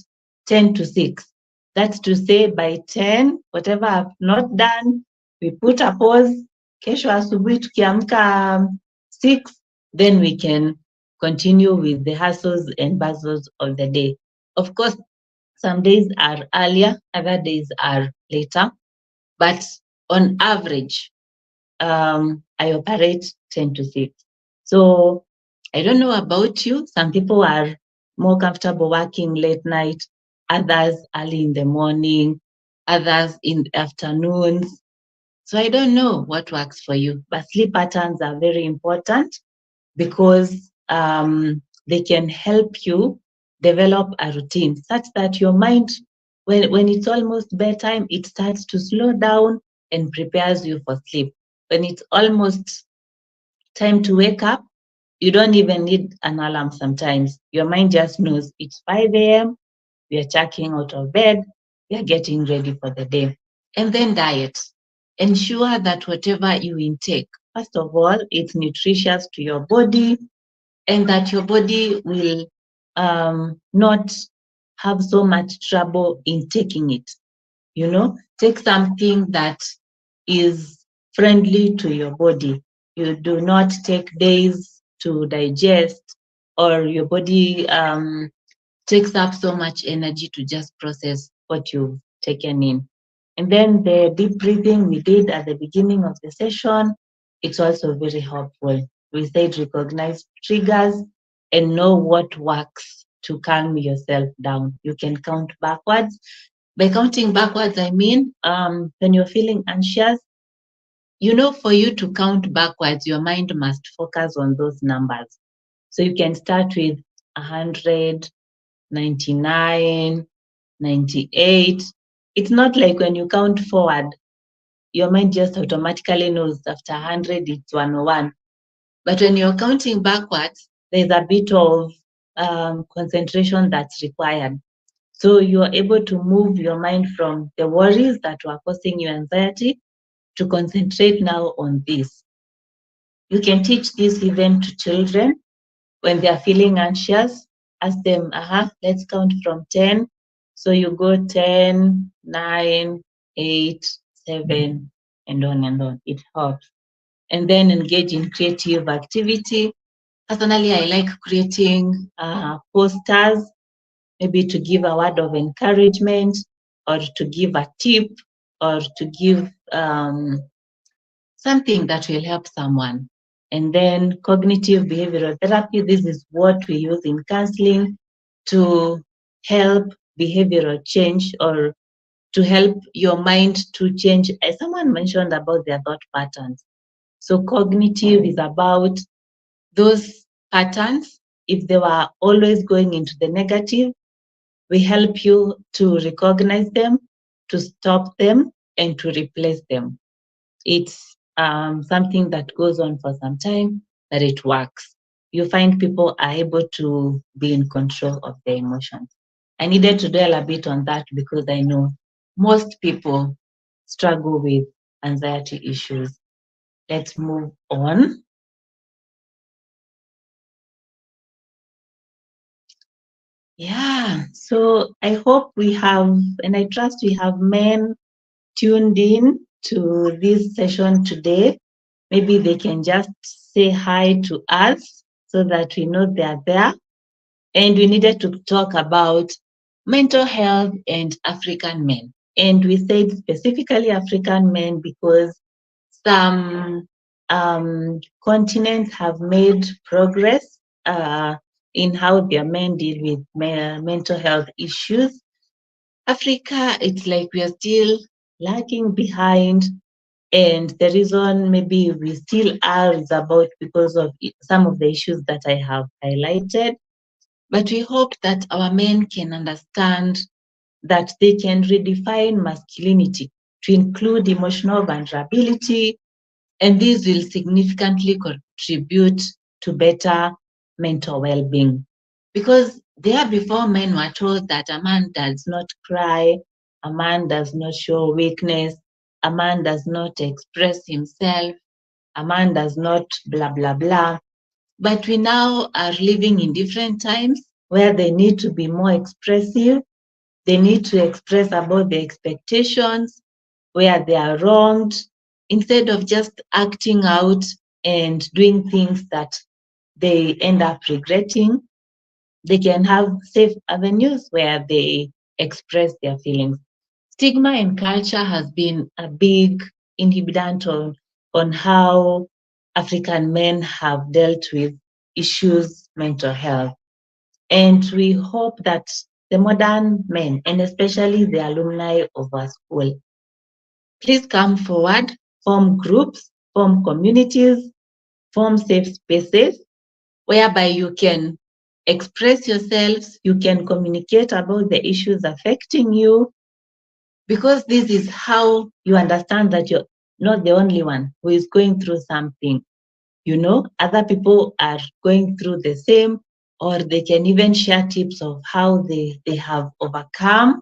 C: 10 to 6. That's to say by 10, whatever I've not done, we put a pause. Kesho asubuhi tukiamka 6, then we can continue with the hustles and bustles of the day. Of course, some days are earlier, other days are later, but on average, I operate 10 to 6. So I don't know about you. Some people are more comfortable working late night, others early in the morning, others in the afternoons. So I don't know what works for you, but sleep patterns are very important because they can help you develop a routine such that your mind, when it's almost bedtime, it starts to slow down and prepares you for sleep. When it's almost time to wake up, you don't even need an alarm sometimes. Your mind just knows it's 5 a.m., we are checking out of bed, we are getting ready for the day. And then diet. Ensure that whatever you intake, first of all, it's nutritious to your body, and that your body will not have so much trouble in taking it. You know, take something that is friendly to your body. You do not take days to digest, or your body takes up so much energy to just process what you've taken in. And then the deep breathing we did at the beginning of the session, it's also very helpful. We said recognize triggers and know what works to calm yourself down. You can count backwards. By counting backwards, I mean when you're feeling anxious, you know, for you to count backwards, your mind must focus on those numbers. So you can start with 100, 99, 98. It's not like when you count forward, your mind just automatically knows after 100 it's 101. But when you're counting backwards, there's a bit of concentration that's required. So you're able to move your mind from the worries that were causing you anxiety to concentrate now on this. You can teach this even to children when they are feeling anxious. Ask them, let's count from 10. So you go 10, 9, 8, 7, and on and on. It helps. And then engage in creative activity. Personally, I like creating posters, maybe to give a word of encouragement, or to give a tip, or to give something that will help someone. And then cognitive behavioral therapy, this is what we use in counseling to help behavioral change, or to help your mind to change. As someone mentioned about their thought patterns. So cognitive is about those patterns. If they were always going into the negative, we help you to recognize them, to stop them, and to replace them. It's something that goes on for some time, but it works. You find people are able to be in control of their emotions. I needed to dwell a bit on that because I know most people struggle with anxiety issues. Let's move on. Yeah, so I hope we have, and I trust we have men tuned in to this session today. Maybe they can just say hi to us so that we know they're there. And we needed to talk about mental health and African men. And we said specifically African men because some continents have made progress in how their men deal with mental health issues. Africa, it's like we are still lagging behind. And the reason maybe we still are is about because of some of the issues that I have highlighted. But we hope that our men can understand that they can redefine masculinity to include emotional vulnerability, and this will significantly contribute to better mental well-being. Because there before, men were told that a man does not cry, a man does not show weakness, a man does not express himself, a man does not blah, blah, blah. But we now are living in different times where they need to be more expressive. They need to express about their expectations, where they are wronged, instead of just acting out and doing things that they end up regretting. They can have safe avenues where they express their feelings. Stigma in culture has been a big inhibitor on how African men have dealt with issues mental health. And we hope that the modern men, and especially the alumni of our school, please come forward, form groups, form communities, form safe spaces whereby you can express yourselves, you can communicate about the issues affecting you, because this is how you understand that you're not the only one who is going through something. You know, other people are going through the same, or they can even share tips of how they have overcome,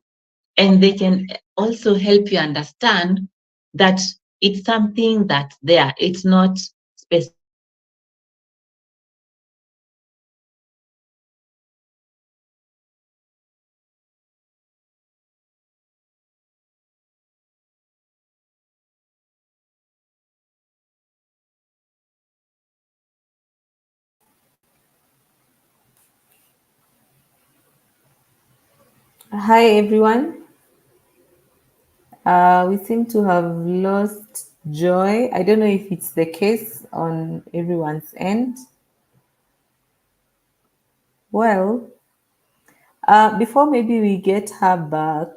C: and they can also help you understand that it's something that's there. It's not specific.
B: Hi, everyone. We seem to have lost Joy. I don't know if it's the case on everyone's end. Well, before maybe we get her back,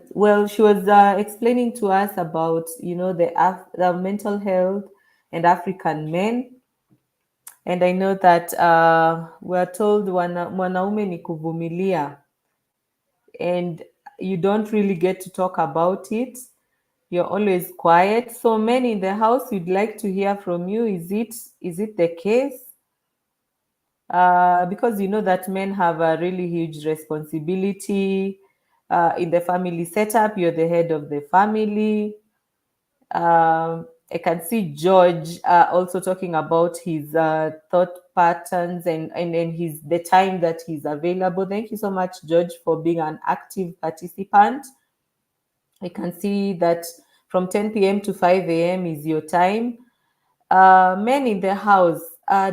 B: well, she was explaining to us about, you know, the mental health and African men. And I know that we're told mwanaume ni kuvumilia, and you don't really get to talk about it. You're always quiet. So men in the house, we'd like to hear from you. Is it the case? Because you know that men have a really huge responsibility in the family setup. You're the head of the family. I can see George also talking about his thought patterns and his the time that he's available. Thank you so much, George, for being an active participant. I can see that from 10 p.m. to 5 a.m. is your time. Men in the house,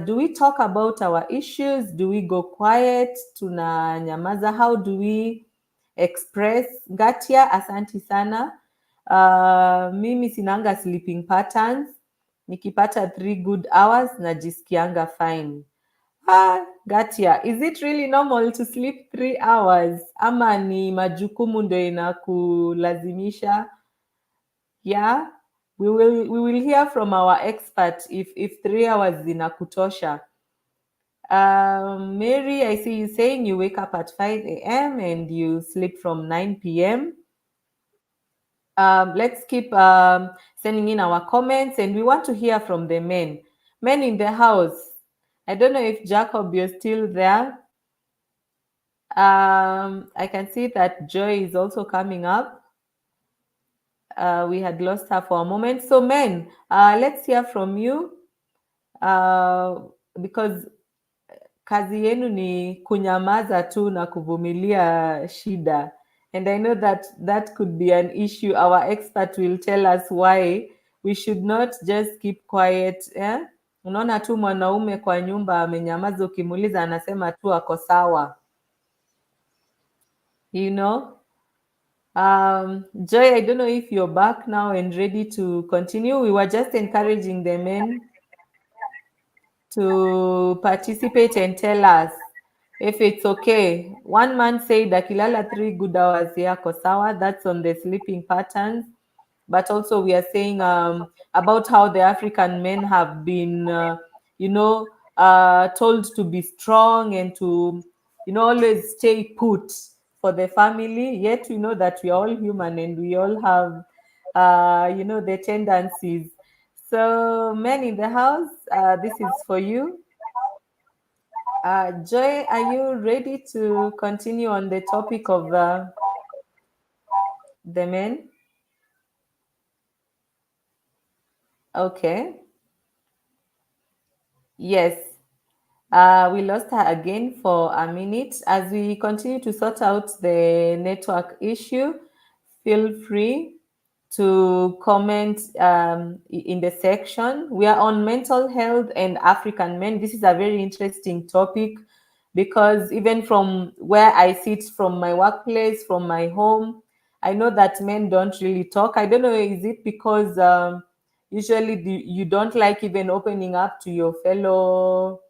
B: do we talk about our issues? Do we go quiet? Tuna nyamaza? How do we express? Gatia, asanti sana. Mimi sinanga sleeping patterns. Nikipata 3 good hours najisikianga fine. Gatia, is it really normal to sleep 3 hours? Ama ni majukumu ndo inakulazimisha? Yeah, we will hear from our expert if 3 hours zinakutosha. Mary, I see you saying you wake up at 5 a.m. and you sleep from 9 p.m. Let's keep sending in our comments, and we want to hear from the men. Men in the house. I don't know if Jacob, you're still there. I can see that Joy is also coming up. We had lost her for a moment. So men, let's hear from you because kazi yenu ni kunyamaza tu na kuvumilia shida. And I know that that could be an issue. Our expert will tell us why we should not just keep quiet. Unaona tu mwanaume kwa nyumba amenyamaza, ukimuuliza anasema tu ako sawa. You know? Joy, I don't know if you're back now and ready to continue. We were just encouraging the men to participate and tell us if it's okay. One man said akilala 3 good hours yako sawa. That's on the sleeping patterns. But also we are saying about how the African men have been, told to be strong and to, always stay put for the family. Yet we know that we are all human and we all have, the tendencies. So men in the house, this is for you. Joy, are you ready to continue on the topic of the men? Okay. Yes. We lost her again for a minute. As we continue to sort out the network issue, feel free to comment in the section. We are on mental health and African men. This is a very interesting topic because even from where I sit, from my workplace, from my home, I know that men don't really talk. I don't know, is it because usually you don't like even opening up to your fellow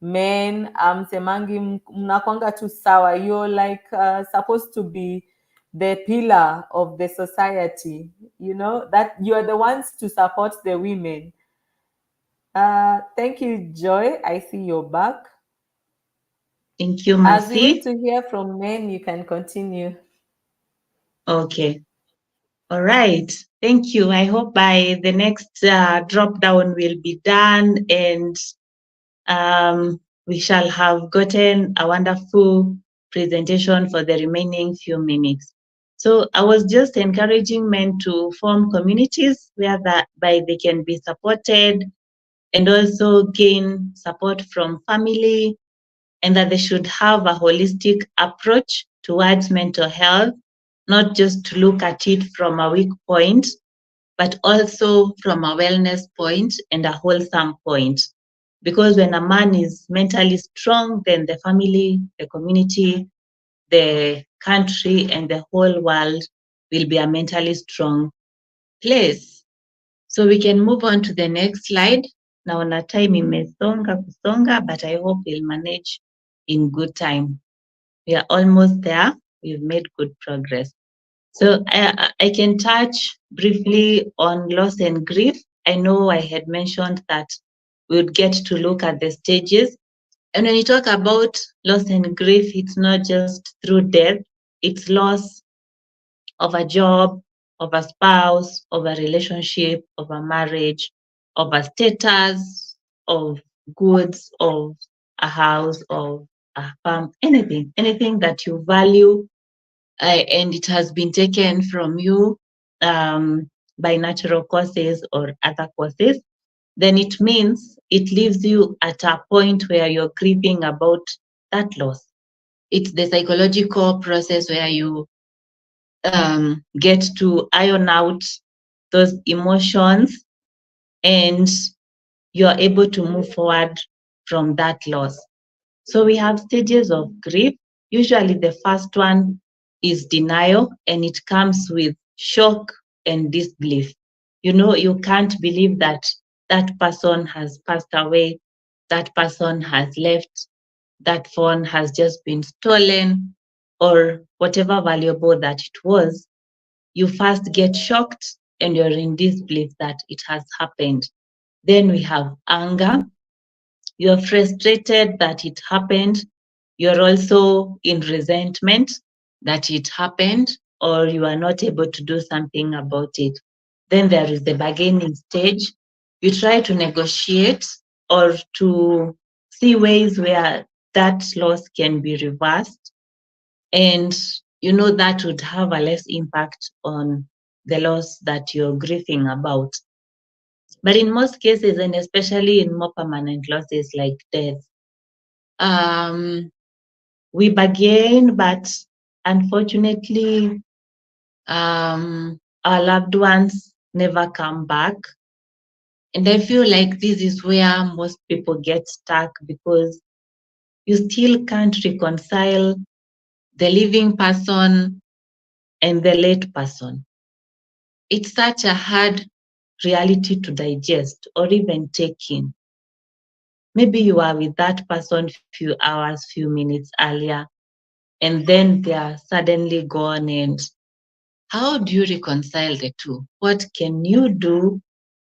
B: men. Semangi mnakwanga tu sawa. You're like supposed to be the pillar of the society, you know, that you are the ones to support the women. Thank you, Joy. I see you're back.
C: Thank you,
B: As we wait
C: Mercie.
B: to hear from men, you can continue.
C: Okay. All right. Thank you. I hope by the next drop down will be done, and we shall have gotten a wonderful presentation for the remaining few minutes. So I was just encouraging men to form communities whereby they can be supported and also gain support from family, and that they should have a holistic approach towards mental health, not just to look at it from a weak point, but also from a wellness point and a wholesome point. Because when a man is mentally strong, then the family, the community, the country, and the whole world will be a mentally strong place. So we can move on to the next slide. Naona time imesonga kusonga, but I hope we'll manage in good time. We are almost there. We've made good progress. So I can touch briefly on loss and grief. I know I had mentioned that we would get to look at the stages. And when you talk about loss and grief, it's not just through death, it's loss of a job, of a spouse, of a relationship, of a marriage, of a status, of goods, of a house, of a farm, anything that you value, and it has been taken from you by natural causes or other causes, then it means it leaves you at a point where you're grieving about that loss. It's the psychological process where you get to iron out those emotions and you're able to move forward from that loss. So we have stages of grief. Usually the first one is denial, and it comes with shock and disbelief. You know, you can't believe that that person has passed away, that person has left, that phone has just been stolen, or whatever valuable that it was. You first get shocked and you're in disbelief that it has happened. Then we have anger. You're frustrated that it happened. You're also in resentment that it happened, or you are not able to do something about it. Then there is the bargaining stage. You try to negotiate or to see ways where that loss can be reversed. And you know that would have a less impact on the loss that you're grieving about. But in most cases, and especially in more permanent losses like death, we bargain, but unfortunately, our loved ones never come back. And I feel like this is where most people get stuck, because you still can't reconcile the living person and the late person. It's such a hard reality to digest or even take in. Maybe you are with that person few hours, few minutes earlier, and then they are suddenly gone. And how do you reconcile the two? What can you do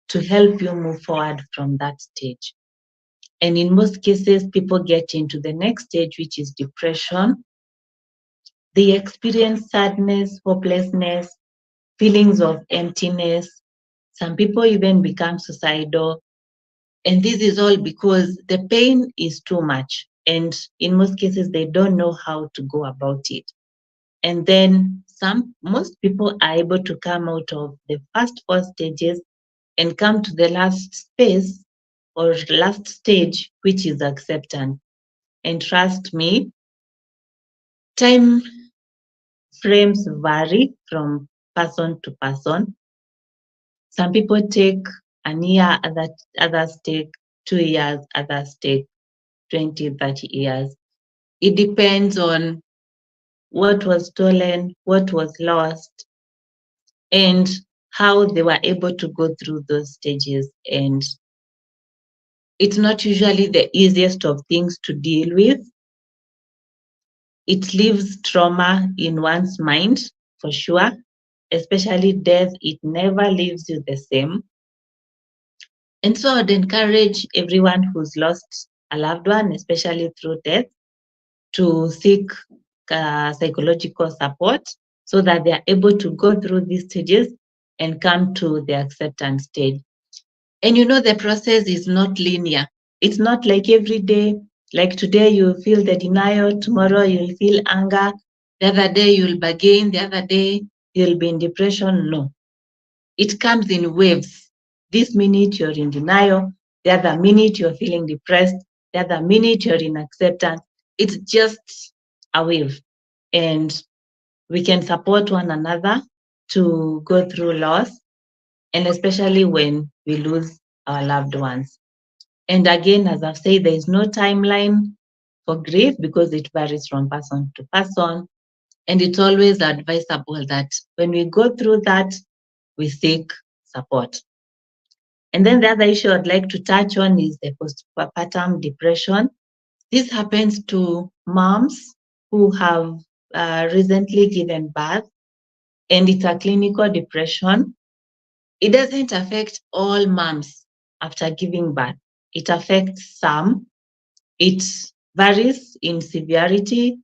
C: to help you move forward from that stage? And in most cases, people get into the next stage, which is depression. They experience sadness, hopelessness, feelings of emptiness. Some people even become suicidal. And this is all because the pain is too much. And in most cases, they don't know how to go about it. And then most people are able to come out of the first 4 stages and come to the last space or last stage, which is acceptance. And trust me, time frames vary from person to person. Some people take a year, others take 2 years, others take 20, 30 years. It depends on what was stolen, what was lost, and how they were able to go through those stages. And it's not usually the easiest of things to deal with. It leaves trauma in one's mind, for sure, especially death. It never leaves you the same. And so I'd encourage everyone who's lost a loved one, especially through death, to seek psychological support so that they are able to go through these stages and come to the acceptance stage. And you know, the process is not linear. It's not like every day, like today you feel the denial, tomorrow you'll feel anger, the other day you'll bargain, the other day you'll be in depression. No, it comes in waves. This minute you're in denial, the other minute you're feeling depressed, the other minute you're in acceptance. It's just a wave. And we can support one another to go through loss, and especially when we lose our loved ones. And again, as I've said, there is no timeline for grief because it varies from person to person. And it's always advisable that when we go through that, we seek support. And then the other issue I'd like to touch on is the postpartum depression. This happens to moms who have recently given birth, and it's a clinical depression. It doesn't affect all moms after giving birth. It affects some. It varies in severity.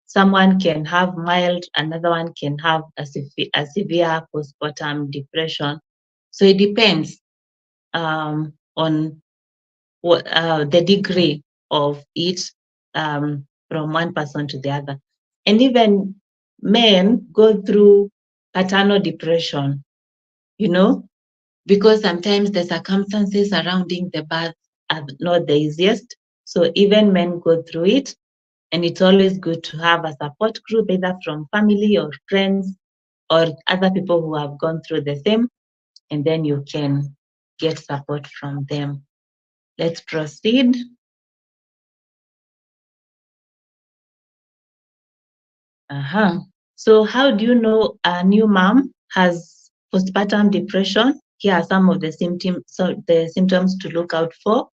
C: Someone can have mild, another one can have a severe postpartum depression. So it depends on what the degree of it from one person to the other. And even men go through paternal depression, you know, because sometimes the circumstances surrounding the birth are not the easiest. So even men go through it, and it's always good to have a support group, either from family or friends or other people who have gone through the same, and then you can get support from them. Let's proceed. So how do you know a new mom has postpartum depression? Here are some of the symptoms to look out for.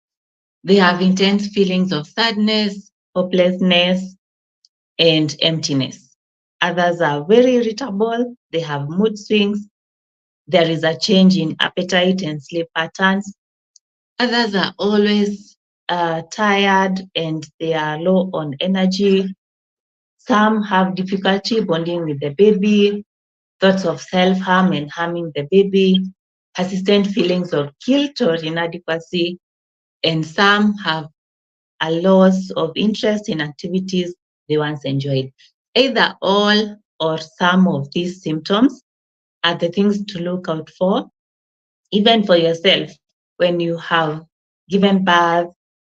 C: They have intense feelings of sadness, hopelessness, and emptiness. Others are very irritable. They have mood swings. There is a change in appetite and sleep patterns. Others are always tired and they are low on energy. Some have difficulty bonding with the baby, thoughts of self-harm and harming the baby, persistent feelings of guilt or inadequacy, and some have a loss of interest in activities they once enjoyed. Either all or some of these symptoms are the things to look out for, even for yourself. When you have given birth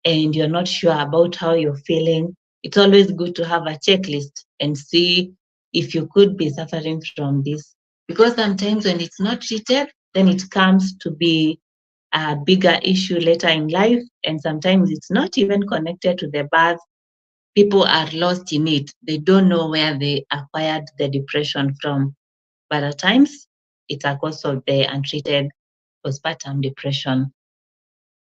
C: and you're not sure about how you're feeling, it's always good to have a checklist and see if you could be suffering from this. Because sometimes when it's not treated, then it comes to be a bigger issue later in life, and sometimes it's not even connected to the birth. People are lost in it. They don't know where they acquired the depression from. But at times, it's a cause of the untreated postpartum depression.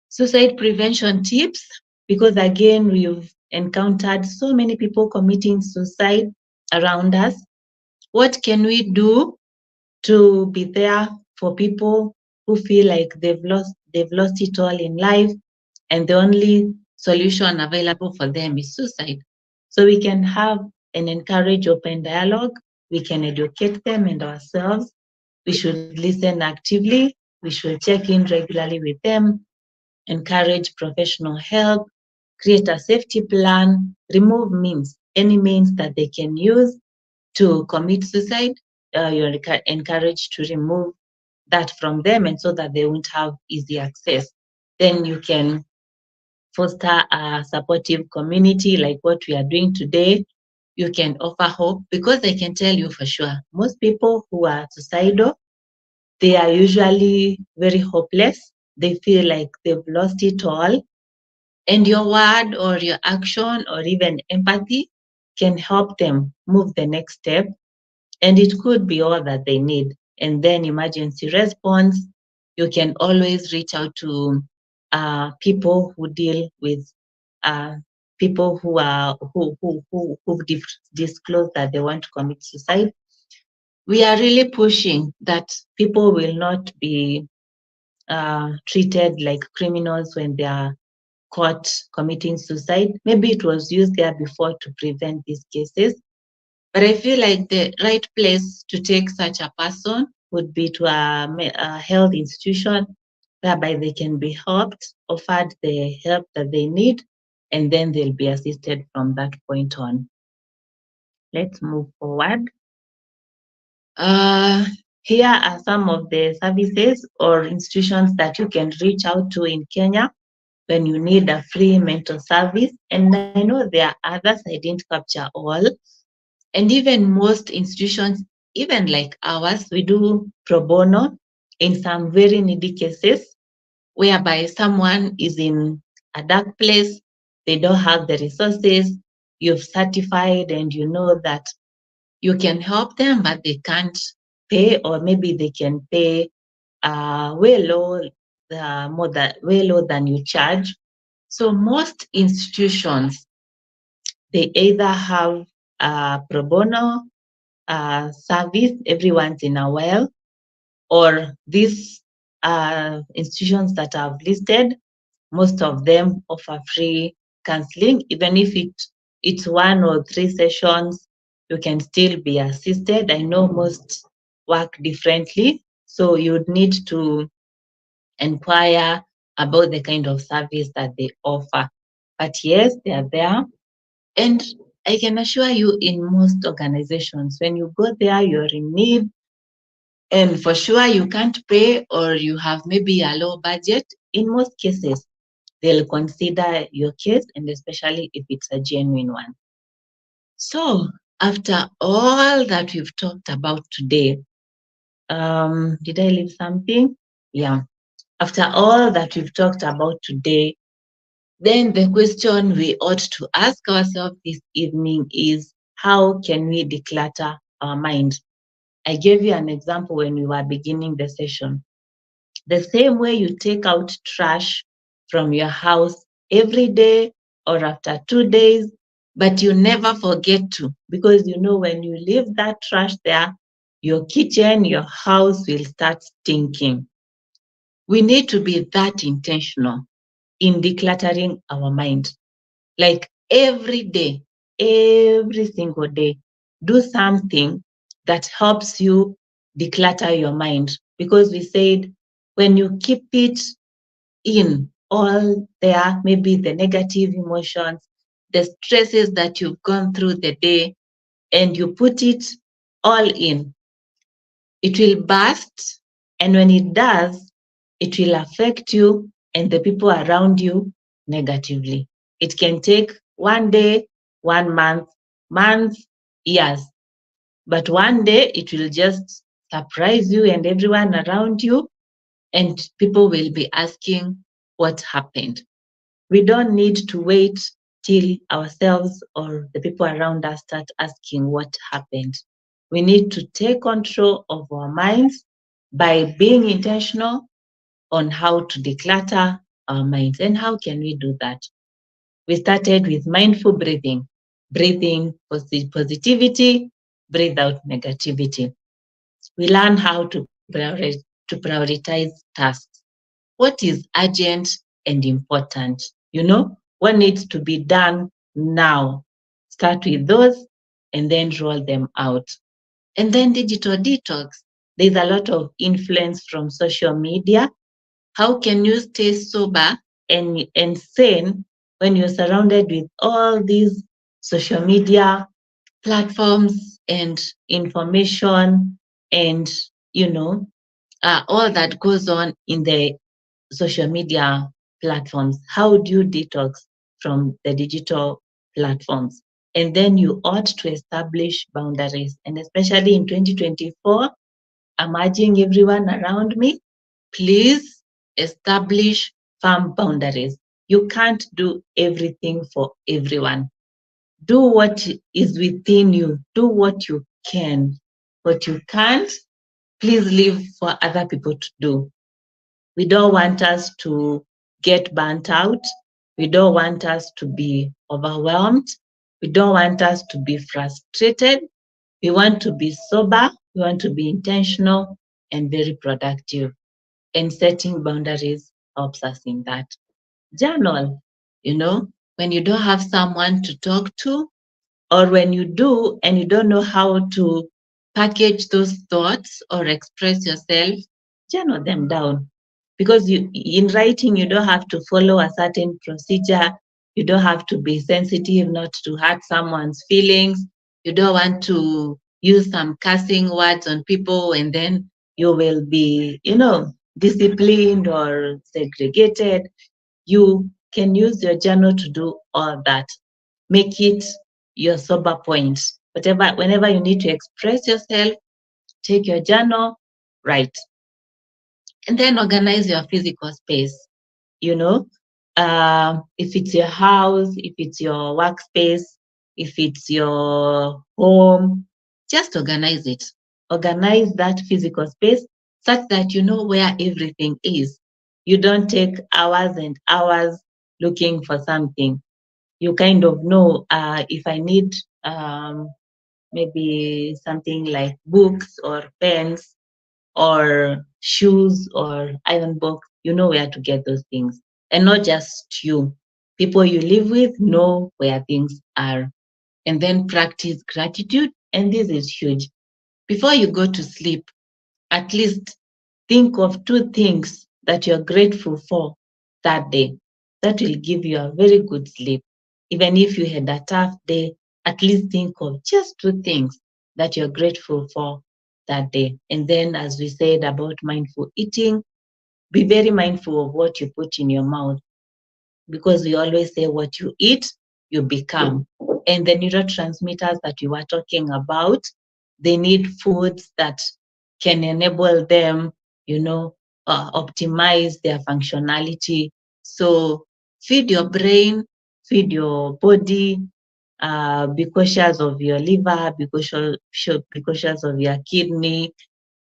C: Suicide prevention tips, because again, we've encountered so many people committing suicide around us. What can we do to be there for people who feel like they've lost it all in life, and the only solution available for them is suicide? So we can have and encourage open dialogue. We can educate them and ourselves. We should listen actively. We should check in regularly with them, encourage professional help, create a safety plan, remove any means that they can use to commit suicide. You're encouraged to remove that from them, and so that they won't have easy access. Then you can foster a supportive community like what we are doing today. You can offer hope, because I can tell you for sure, most people who are suicidal, they are usually very hopeless. They feel like they've lost it all. And your word or your action or even empathy can help them move the next step. And it could be all that they need. and then emergency response. You can always reach out to people who deal with people who've disclosed that they want to commit suicide. We are really pushing that people will not be treated like criminals when they are caught committing suicide. Maybe it was used there before to prevent these cases, but I feel like the right place to take such a person would be to a health institution whereby they can be helped, offered the help that they need, and then they'll be assisted from that point on. Let's move forward. Here are some of the services or institutions that you can reach out to in Kenya when you need a free mental service. And I know there are others, I didn't capture all. And even most institutions, even like ours, we do pro bono in some very needy cases, whereby someone is in a dark place, they don't have the resources, you've certified and you know that you can help them, but they can't pay, or maybe they can pay way low than you charge. So most institutions, they either have a pro bono service every once in a while, or these institutions that I've listed, most of them offer free counseling. Even if it's 1 or 3 sessions, you can still be assisted. I know most work differently, so you would need to inquire about the kind of service that they offer. But yes, they are there. And I can assure you, in most organizations, when you go there, you're in need, and for sure you can't pay, or you have maybe a low budget, in most cases, they'll consider your case, and especially if it's a genuine one. So after all that we've talked about today, did I leave something? Yeah. After all that we've talked about today, then the question we ought to ask ourselves this evening is, how can we declutter our mind? I gave you an example when we were beginning the session. The same way you take out trash from your house every day or after 2 days, but you never forget to, because you know when you leave that trash there, your kitchen, your house will start stinking. We need to be that intentional in decluttering our mind. Like every day, every single day, do something that helps you declutter your mind. Because we said, when you keep it in all there, maybe the negative emotions, the stresses that you've gone through the day, and you put it all in, it will burst. And when it does, it will affect you and the people around you negatively. It can take 1 day, 1 month, months, years. But one day it will just surprise you and everyone around you, and people will be asking what happened. We don't need to wait till ourselves or the people around us start asking what happened. We need to take control of our minds by being intentional on how to declutter our minds. And how can we do that? We started with mindful breathing, breathing positivity, breathe out negativity. We learn how to prioritize tasks. What is urgent and important? You know, what needs to be done now? Start with those and then roll them out. And then digital detox. There's a lot of influence from social media. How can you stay sober and sane when you're surrounded with all these social media platforms and information and, all that goes on in the social media platforms? How do you detox from the digital platforms? And then you ought to establish boundaries. And especially in 2024, I'm urging everyone around me, please establish firm boundaries. You can't do everything for everyone. Do what is within you. Do what you can. What you can't, please leave for other people to do. We don't want us to get burnt out. We don't want us to be overwhelmed. We don't want us to be frustrated. We want to be sober. We want to be intentional and very productive. And setting boundaries helps us in that. Journal, when you don't have someone to talk to, or when you do and you don't know how to package those thoughts or express yourself, journal them down. Because in writing, you don't have to follow a certain procedure. You don't have to be sensitive not to hurt someone's feelings. You don't want to use some cursing words on people and then you will be, disciplined or segregated. You can use your journal to do all that. Make it your sober point. Whenever you need to express yourself, take your journal, write. And then organize your physical space. If it's your house, if it's your workspace, if it's your home, just organize it. Organize that physical space such that you know where everything is. You don't take hours and hours looking for something. You kind of know if I need maybe something like books or pens or shoes or iron box, you know where to get those things. And not just you. People you live with know where things are. And then practice gratitude. And this is huge. Before you go to sleep, at least think of 2 things that you're grateful for that day. That will give you a very good sleep. Even if you had a tough day, at least think of just 2 things that you're grateful for that day. And then, as we said about mindful eating, be very mindful of what you put in your mouth, because we always say what you eat, you become. And the neurotransmitters that you were talking about, they need foods that can enable them, optimize their functionality. So feed your brain, feed your body, be cautious of your liver, be cautious of your kidney.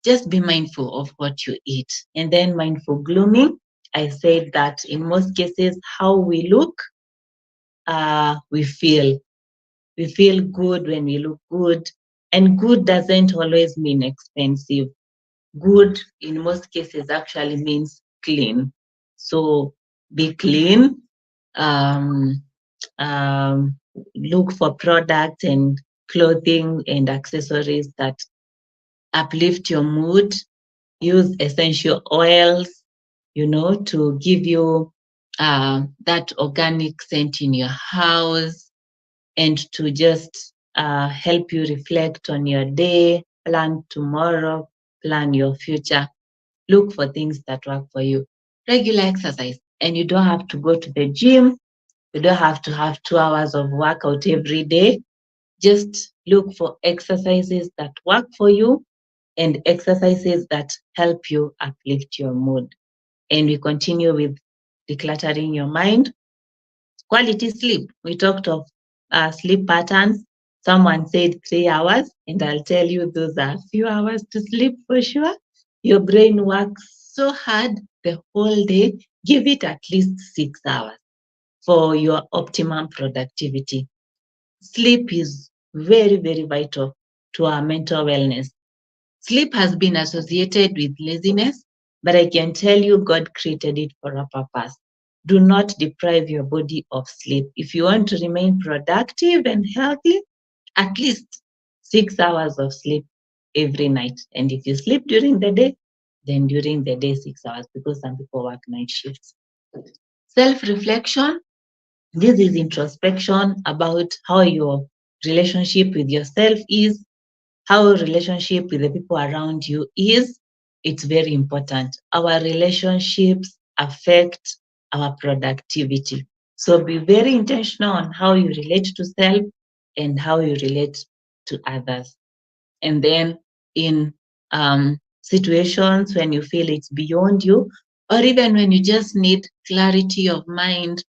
C: Just be mindful of what you eat. And then mindful grooming. I said that in most cases, how we look, we feel. We feel good when we look good. And good doesn't always mean expensive. Good, in most cases, actually means clean. So be clean. Look for products and clothing and accessories that uplift your mood. Use essential oils, to give you that organic scent in your house, and to just help you reflect on your day, plan tomorrow, plan your future. Look for things that work for you. Regular exercise, and you don't have to go to the gym. You don't have to have 2 hours of workout every day. Just look for exercises that work for you and exercises that help you uplift your mood. And we continue with decluttering your mind. Quality sleep. We talked of sleep patterns. Someone said 3 hours, and I'll tell you those are few hours to sleep for sure. Your brain works so hard the whole day. Give it at least 6 hours for your optimum productivity. Sleep is very, very vital to our mental wellness. Sleep has been associated with laziness, but I can tell you God created it for a purpose. Do not deprive your body of sleep. If you want to remain productive and healthy, at least 6 hours of sleep every night. And if you sleep during the day, then during the day 6 hours, because some people work night shifts. Self-reflection. This is introspection about how your relationship with yourself is, how relationship with the people around you is. It's very important. Our relationships affect our productivity. So be very intentional on how you relate to self and how you relate to others. And then in situations when you feel it's beyond you, or even when you just need clarity of mind,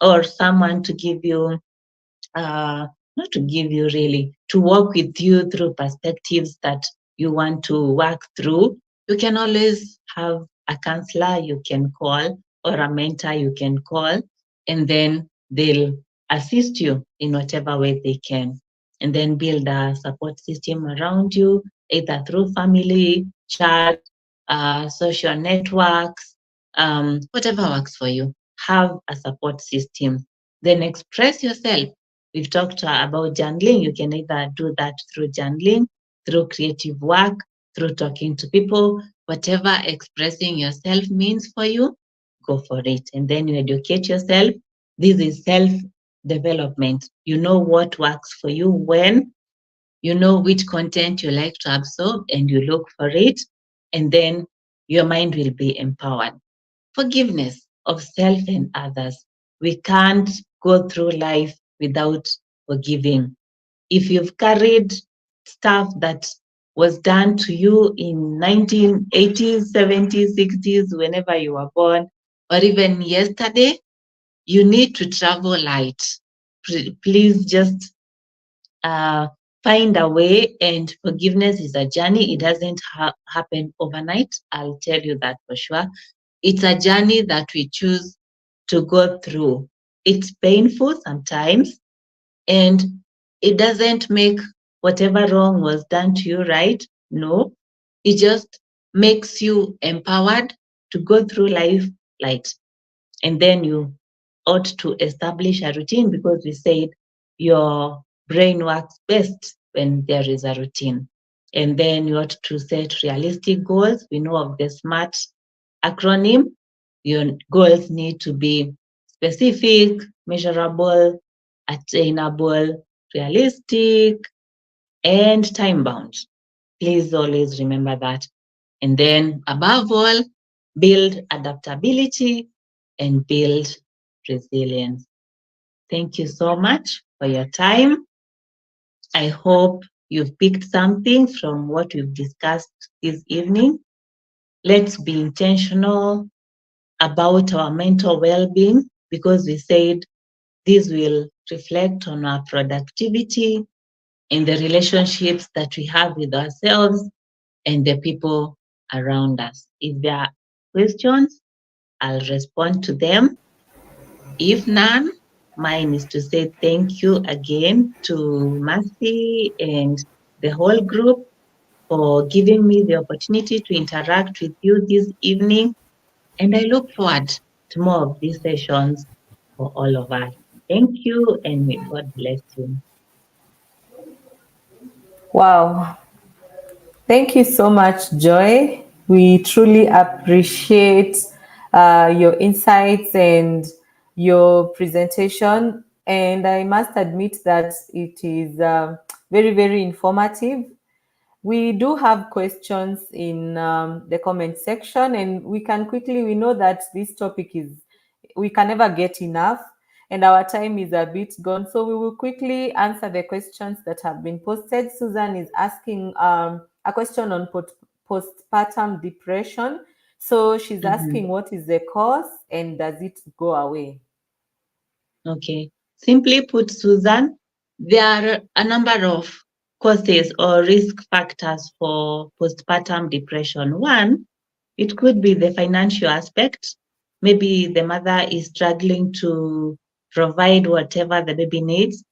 C: or someone to give you, not to give you really, to walk with you through perspectives that you want to work through, you can always have a counselor you can call or a mentor you can call, and then they'll assist you in whatever way they can. And then build a support system around you, either through family, church, social networks, whatever works for you. Have a support system. Then express yourself. We've talked about journaling. You can either do that through journaling, through creative work, through talking to people, whatever expressing yourself means for you, go for it. And then you educate yourself. This is self-development. You know what works for you when, you know which content you like to absorb, and you look for it, and then your mind will be empowered. Forgiveness of self and others. We can't go through life without forgiving. If you've carried stuff that was done to you in 1980s, 70s, 60s, whenever you were born, or even yesterday, you need to travel light. Please just find a way, and forgiveness is a journey. It doesn't happen overnight. I'll tell you that for sure. It's a journey that we choose to go through. It's painful sometimes, and it doesn't make whatever wrong was done to you right. No, it just makes you empowered to go through life light. And then you ought to establish a routine, because we said your brain works best when there is a routine. And then you ought to set realistic goals. We know of the SMART acronym. Your goals need to be specific, measurable, attainable, realistic, and time-bound. Please always remember that. And then above all, build adaptability and build resilience. Thank you so much for your time. I hope you've picked something from what we've discussed this evening. Let's be intentional about our mental well-being, because we said this will reflect on our productivity and the relationships that we have with ourselves and the people around us. If there are questions, I'll respond to them. If none, mine is to say thank you again to Mercie and the whole group for giving me the opportunity to interact with you this evening. And I look forward to more of these sessions for all of us. Thank you, and may God bless you.
B: Wow. Thank you so much, Joy. We truly appreciate your insights and your presentation. And I must admit that it is very, very informative. We do have questions in the comment section, and we know that this topic we can never get enough, and our time is a bit gone. So we will quickly answer the questions that have been posted. Susan is asking a question on postpartum depression. So she's asking, what is the cause and does it go away?
C: Okay. Simply put, Susan, there are a number of causes or risk factors for postpartum depression. One, it could be the financial aspect. Maybe the mother is struggling to provide whatever the baby needs.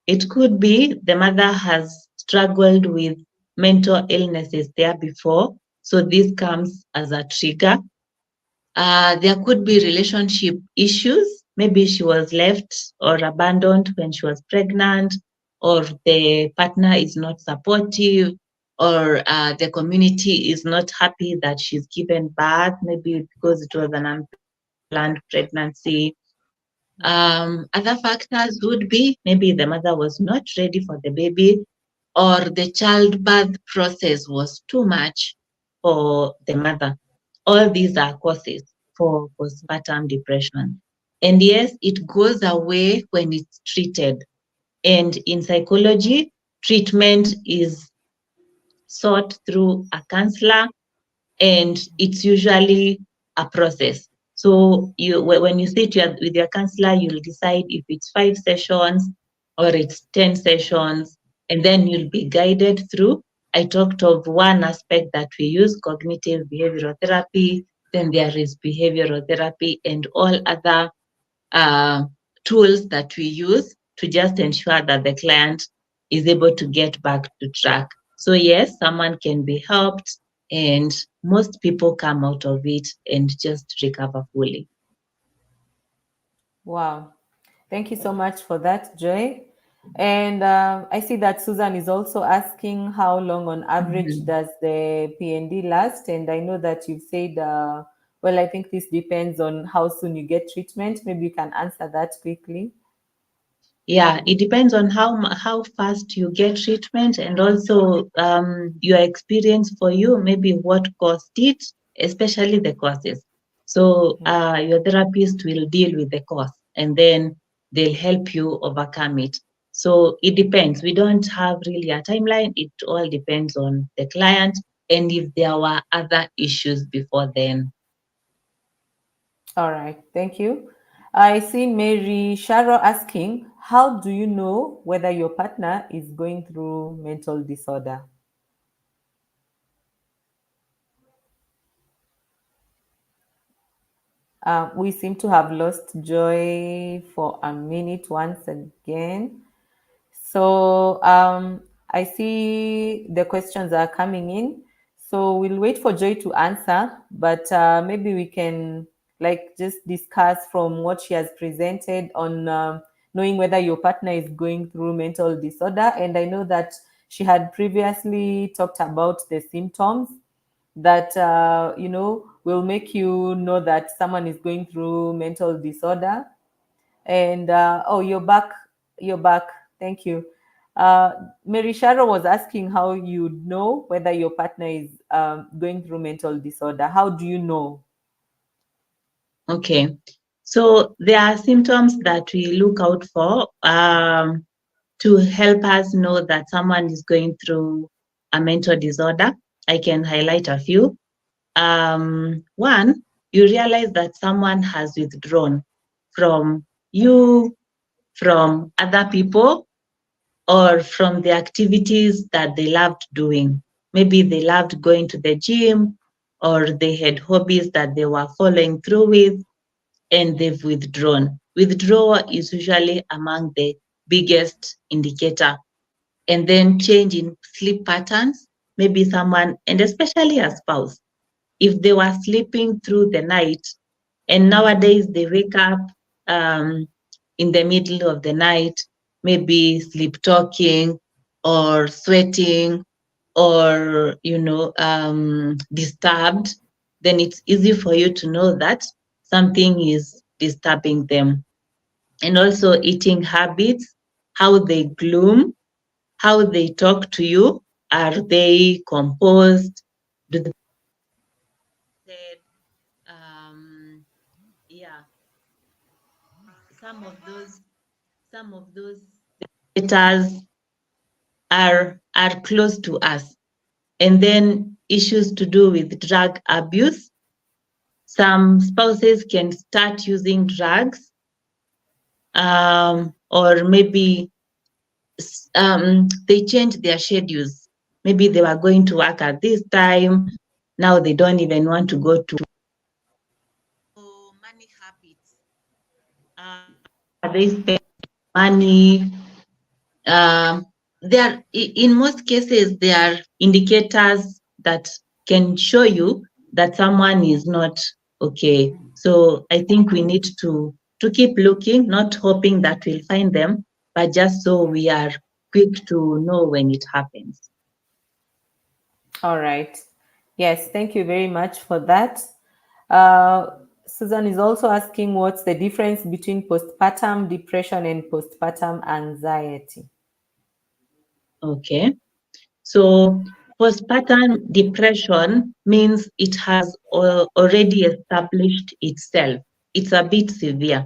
C: It could be the mother has struggled with mental illnesses there before, so this comes as a trigger. There could be relationship issues. Maybe she was left or abandoned when she was pregnant, or the partner is not supportive, or the community is not happy that she's given birth, maybe because it was an unplanned pregnancy. Other factors would be maybe the mother was not ready for the baby, or the childbirth process was too much for the mother. All these are causes for postpartum depression. And yes, it goes away when it's treated. And in psychology, treatment is sought through a counselor, and it's usually a process. So when you sit with your counselor, you'll decide if it's 5 sessions or it's 10 sessions, and then you'll be guided through. I talked of one aspect that we use, cognitive behavioral therapy, then there is behavioral therapy and all other tools that we use to just ensure that the client is able to get back to track. So yes, someone can be helped and most people come out of it and just recover fully.
B: Wow. Thank you so much for that, Joy. And I see that Susan is also asking how long on average does the PND last? And I know that you've said, well, I think this depends on how soon you get treatment. Maybe you can answer that quickly.
C: Yeah, it depends on how fast you get treatment and also your experience for you, maybe what caused it, especially the causes. So your therapist will deal with the cause and then they'll help you overcome it. So it depends. We don't have really a timeline. It all depends on the client and if there were other issues before then.
B: All right, thank you. I see Mary Sharo asking, how do you know whether your partner is going through mental disorder? We seem to have lost Joy for a minute once again. So I see the questions are coming in. So we'll wait for Joy to answer, but maybe we can just discuss from what she has presented on knowing whether your partner is going through mental disorder. And I know that she had previously talked about the symptoms that will make you know that someone is going through mental disorder. And oh, you're back. Thank you. Mary Sharo was asking how you know whether your partner is going through mental disorder. How do you know?
C: Okay, so there are symptoms that we look out for to help us know that someone is going through a mental disorder. I can highlight a few. One, you realize that someone has withdrawn from you, from other people, or from the activities that they loved doing. Maybe they loved going to the gym, or they had hobbies that they were following through with, and they've withdrawn. Withdrawal is usually among the biggest indicator. And then change in sleep patterns, maybe someone, and especially a spouse, if they were sleeping through the night and nowadays they wake up in the middle of the night, maybe sleep talking or sweating or disturbed, then it's easy for you to know that something is disturbing them. And also eating habits, how they gloom, how they talk to you, are they composed, do they yeah, some of those indicators are close to us. And then issues to do with drug abuse. Some spouses can start using drugs, or maybe they change their schedules. Maybe they were going to work at this time, now they don't even want to go to. So money habits. They spend money. There, in most cases, there are indicators that can show you that someone is not okay. So I think we need to keep looking, not hoping that we'll find them, but just so we are quick to know when it happens.
B: All right. Yes, thank you very much for that. Susan is also asking what's the difference between postpartum depression and postpartum anxiety.
C: Okay. So postpartum depression means it has already established itself. It's a bit severe.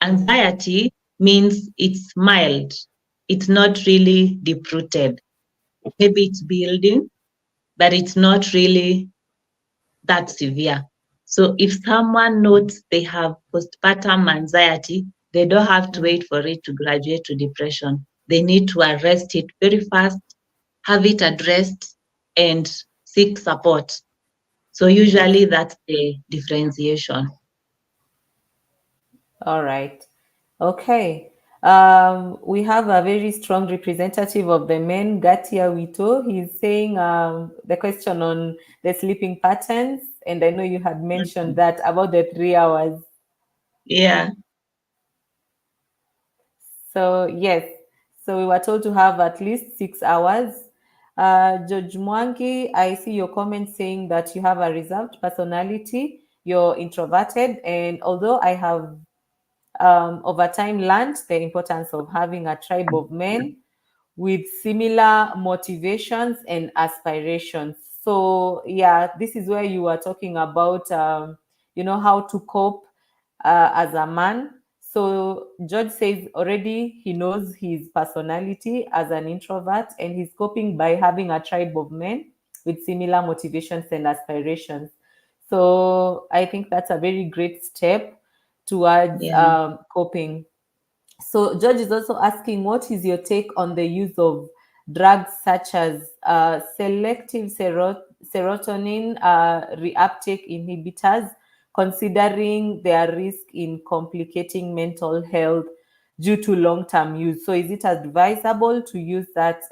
C: Anxiety means it's mild. It's not really deep-rooted. Maybe it's building, but it's not really that severe. So if someone notes they have postpartum anxiety, they don't have to wait for it to graduate to depression. They need to arrest it very fast, have it addressed and seek support. So usually that's the differentiation.
B: All right. Okay. We have a very strong representative of the men, Gatia Wito. He's saying the question on the sleeping patterns, and I know you had mentioned that about the 3 hours.
C: Yeah.
B: So yes, so we were told to have at least 6 hours. George Mwangi, I see your comment saying that you have a reserved personality, you're introverted, and although I have over time learned the importance of having a tribe of men with similar motivations and aspirations. So yeah, this is where you are talking about, how to cope as a man. So George says already he knows his personality as an introvert, and he's coping by having a tribe of men with similar motivations and aspirations. So I think that's a very great step towards
C: Yeah.
B: coping. So George is also asking, what is your take on the use of drugs such as selective serotonin reuptake inhibitors, considering their risk in complicating mental health due to long-term use? So is it advisable to use that?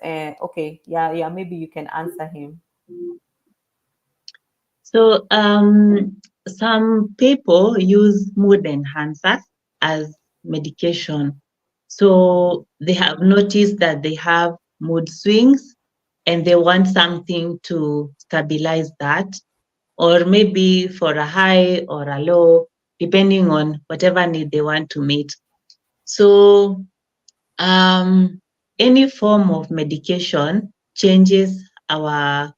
B: Okay, yeah, maybe you can answer him.
C: So some people use mood enhancers as medication. So they have noticed that they have mood swings and they want something to stabilize that, or maybe for a high or a low, depending on whatever need they want to meet. So any form of medication changes our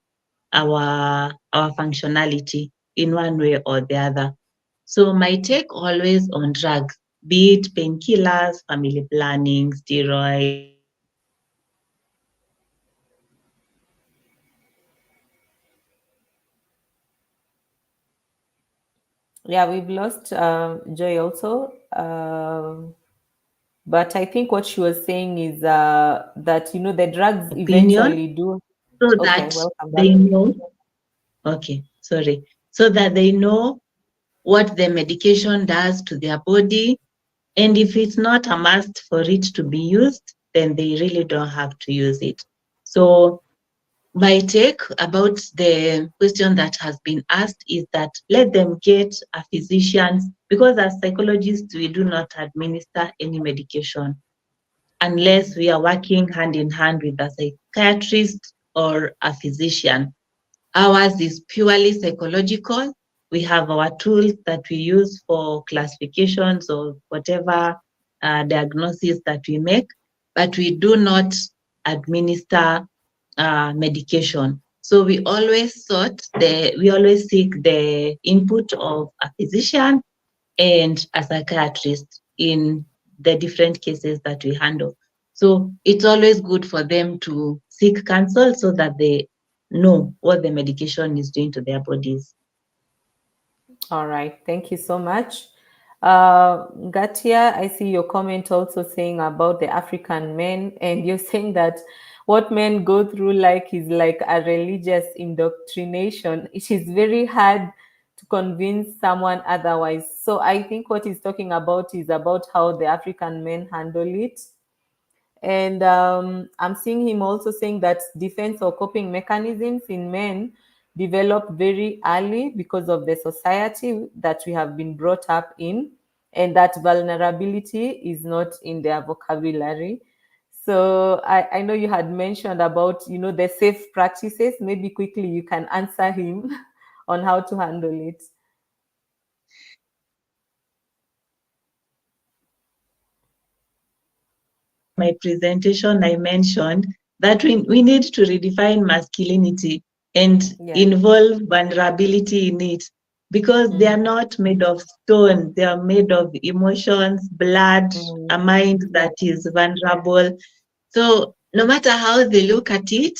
C: functionality in one way or the other. So my take always on drugs, be it painkillers, family planning, steroids.
B: Yeah, we've lost Joy also. But I think what she was saying is that, the drugs
C: Opinion,
B: eventually do.
C: so
B: Okay,
C: that
B: welcome back.
C: they know, okay, sorry, so that they know what the medication does to their body. And if it's not a must for it to be used, then they really don't have to use it. So my take about the question that has been asked is that let them get a physician, because as psychologists, we do not administer any medication unless we are working hand in hand with a psychiatrist or a physician. Ours is purely psychological. We have our tools that we use for classifications or whatever diagnosis that we make, but we do not administer medication. So we always seek the input of a physician and a psychiatrist in the different cases that we handle. So it's always good for them to seek counsel so that they know what the medication is doing to their bodies.
B: All right, thank you so much. Gatia, I see your comment also saying about the African men, and you're saying that what men go through is like a religious indoctrination. It is very hard to convince someone otherwise. So I think what he's talking about is about how the African men handle it. And I'm seeing him also saying that defense or coping mechanisms in men develop very early because of the society that we have been brought up in, and that vulnerability is not in their vocabulary. So I know you had mentioned about, the safe practices. Maybe quickly you can answer him on how to handle it.
C: My presentation, I mentioned that we need to redefine masculinity and involve vulnerability in it, because they are not made of stone. They are made of emotions, blood, a mind that is vulnerable. So no matter how they look at it,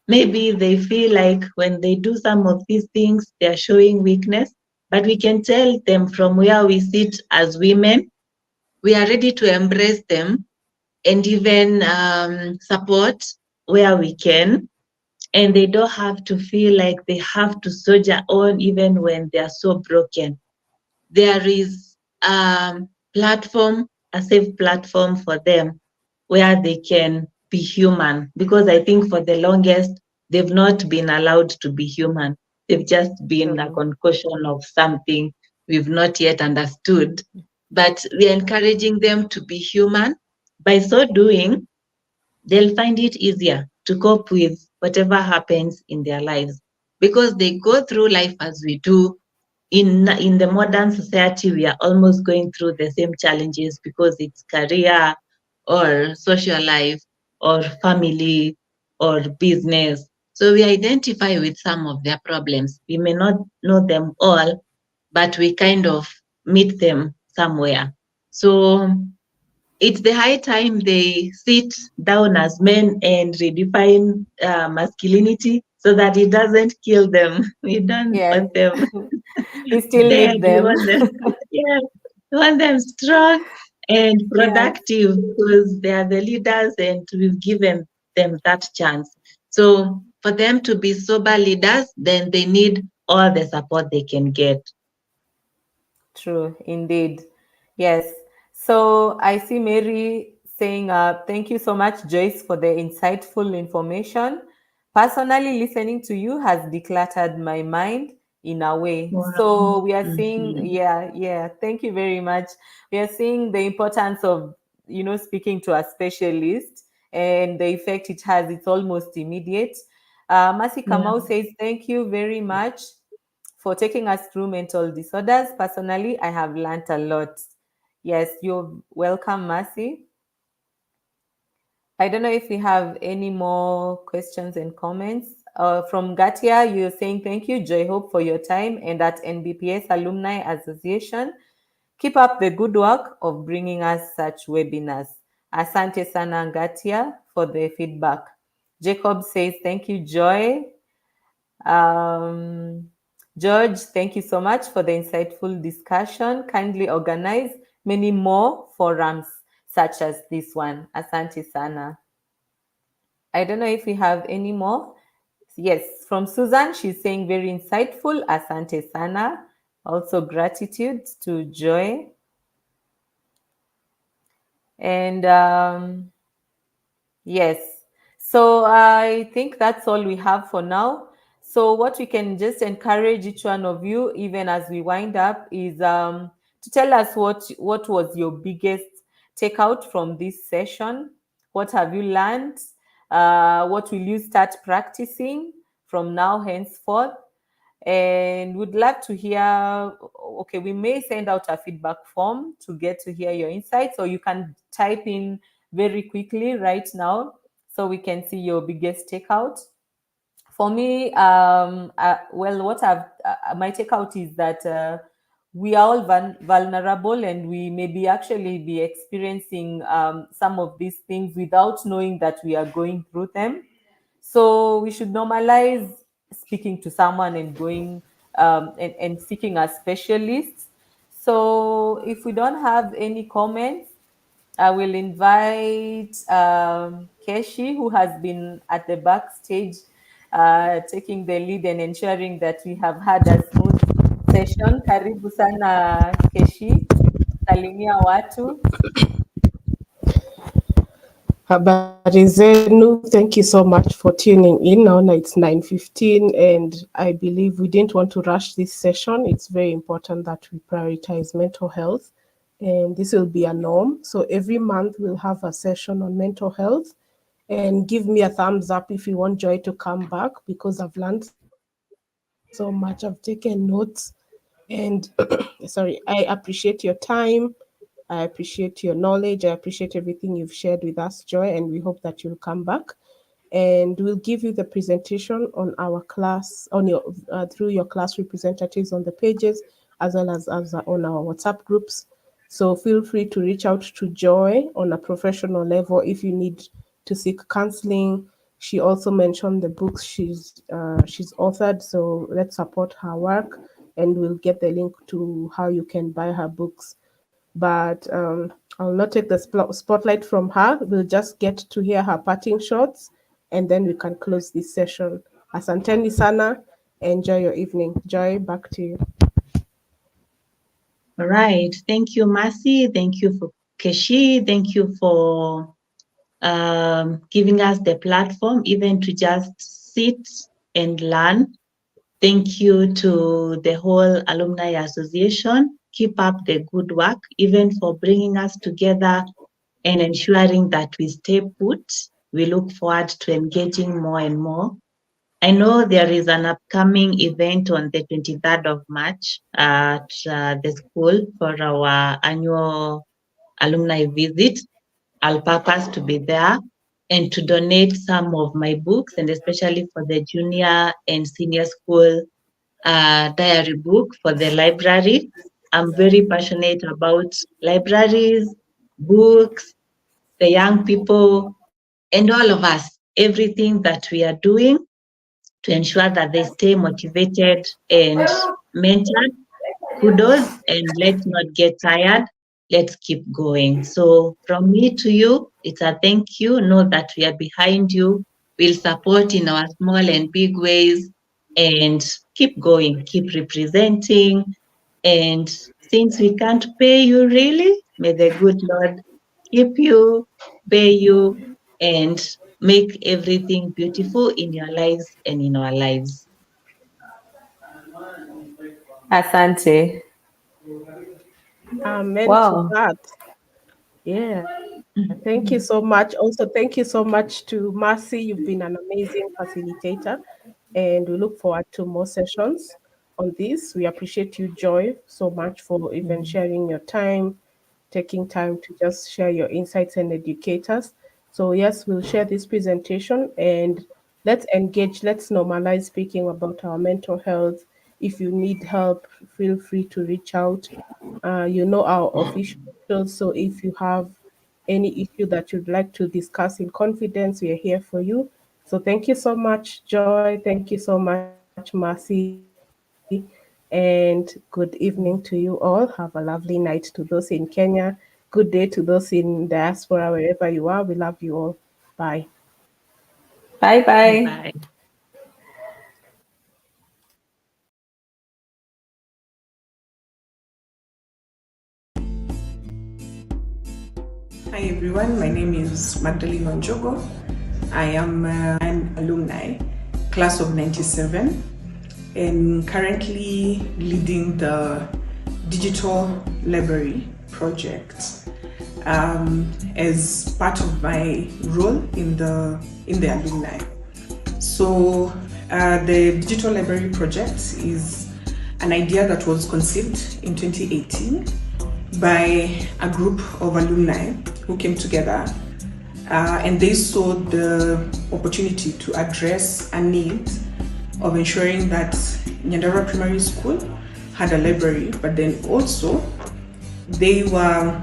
C: maybe they feel like when they do some of these things, they're showing weakness, but we can tell them from where we sit as women, we are ready to embrace them and even support where we can, and they don't have to feel like they have to soldier on even when they are so broken. There is platform, a safe platform for them where they can be human, because I think for the longest they've not been allowed to be human. They've just been a concoction of something we've not yet understood. But we're encouraging them to be human. By so doing, they'll find it easier to cope with whatever happens in their lives, because they go through life as we do. In the modern society, we are almost going through the same challenges, because it's career or social life or family or business. So we identify with some of their problems. We may not know them all, but we kind of meet them somewhere. So it's the high time they sit down as men and redefine masculinity, so that it doesn't kill them. We don't
B: Yes.
C: want them
B: We still
C: dead.
B: need
C: We
B: them.
C: want them, yeah, we want them strong and productive, because they are the leaders and we've given them that chance. So for them to be sober leaders, then they need all the support they can get.
B: True, indeed. Yes. So I see Mary saying, thank you so much, Joyce, for the insightful information. Personally, listening to you has decluttered my mind in a way.
C: Wow.
B: So we are seeing,
C: Mhm.
B: thank you very much. We are seeing the importance of, speaking to a specialist and the effect it has. It's almost immediate. Mercie
C: Yeah.
B: Kamau says, thank you very much for taking us through mental disorders. Personally, I have learned a lot. Yes, you're welcome, Mercie. I don't know if we have any more questions and comments. From Gatia, you're saying thank you, JoyHope, for your time, and at NBPS Alumni Association. Keep up the good work of bringing us such webinars. Asante sana, Gatia, for the feedback. Jacob says thank you, Joy. George, thank you so much for the insightful discussion. Kindly organize many more forums such as this one. Asante sana. I don't know if we have any more. Yes, from Susan, she's saying very insightful. Asante sana. Also gratitude to Joy. And yes, so I think that's all we have for now. So what we can just encourage each one of you, even as we wind up, is to tell us what was your biggest takeout from this session. What have you learned? What will you start practicing from now henceforth? And would love to hear. Okay, we may send out a feedback form to get to hear your insights, or you can type in very quickly right now so we can see your biggest takeout. For me, well, what I've my takeout is that we are all vulnerable, and we maybe actually be experiencing some of these things without knowing that we are going through them. So we should normalize speaking to someone and going and seeking a specialist. So if we don't have any comments, I will invite Keshi, who has been at the backstage, taking the lead and ensuring that we have had a smooth session. Karibu sana Keshi, salimia watu.
A: Habari zenu. Thank you so much for tuning in. Now it's 9:15, and I believe we didn't want to rush this session. It's very important that we prioritize mental health, and this will be a norm. So every month we'll have a session on mental health, and give me a thumbs up if you want Joy to come back, because I've learned so much. I've taken notes, and sorry, I appreciate your time. I appreciate your knowledge. I appreciate everything you've shared with us, Joy, and we hope that you'll come back. And we'll give you the presentation on our class, on your through your class representatives on the pages, as well as on our WhatsApp groups. So feel free to reach out to Joy on a professional level if you need to seek counseling. She also mentioned the books she's authored, so let's support her work, and we'll get the link to how you can buy her books. But I'll not take the spotlight from her. We'll just get to hear her parting shots, and then we can close this session. Asanteni sana. Enjoy your evening. Joy, back to you.
C: All right. Thank you, Mercie. Thank you for Keshi. Thank you for giving us the platform, even to just sit and learn. Thank you to the whole Alumni Association. Keep up the good work, even for bringing us together and ensuring that we stay put. We look forward to engaging more and more. I know there is an upcoming event on the 23rd of March at the school for our annual alumni visit. I'll purpose to be there and to donate some of my books, and especially for the junior and senior school diary book for the library. I'm very passionate about libraries, books, the young people, and all of us, everything that we are doing to ensure that they stay motivated and mentored. Kudos, and let's not get tired. Let's keep going. So from me to you, it's a thank you. Know that we are behind you. We'll support in our small and big ways, and keep going, keep representing. And since we can't pay you really, may the good Lord keep you, pay you, and make everything beautiful in your lives and in our lives.
B: Asante.
A: Amen
B: Wow.
A: to that. Yeah. Thank you so much. Also, thank you so much to Mercie. You've been an amazing facilitator, and we look forward to more sessions on this. We appreciate you, Joy, so much for even sharing your time, taking time to just share your insights and educate us. So, yes, we'll share this presentation and let's engage, let's normalize speaking about our mental health. If you need help, feel free to reach out. You know our officials, so if you have any issue that you'd like to discuss in confidence, we are here for you. So thank you so much, Joy. Thank you so much, Mercie. And good evening to you all. Have a lovely night to those in Kenya. Good day to those in diaspora, wherever you are. We love you all. Bye.
B: Bye bye.
C: Bye.
D: Hi everyone, my name is Magdalene Wanjiku. I am an alumni, class of 97, and currently leading the digital library project as part of my role in the alumni. So the digital library project is an idea that was conceived in 2018 by a group of alumni who came together and they saw the opportunity to address a need of ensuring that Nyandarua Primary School had a library, but then also they were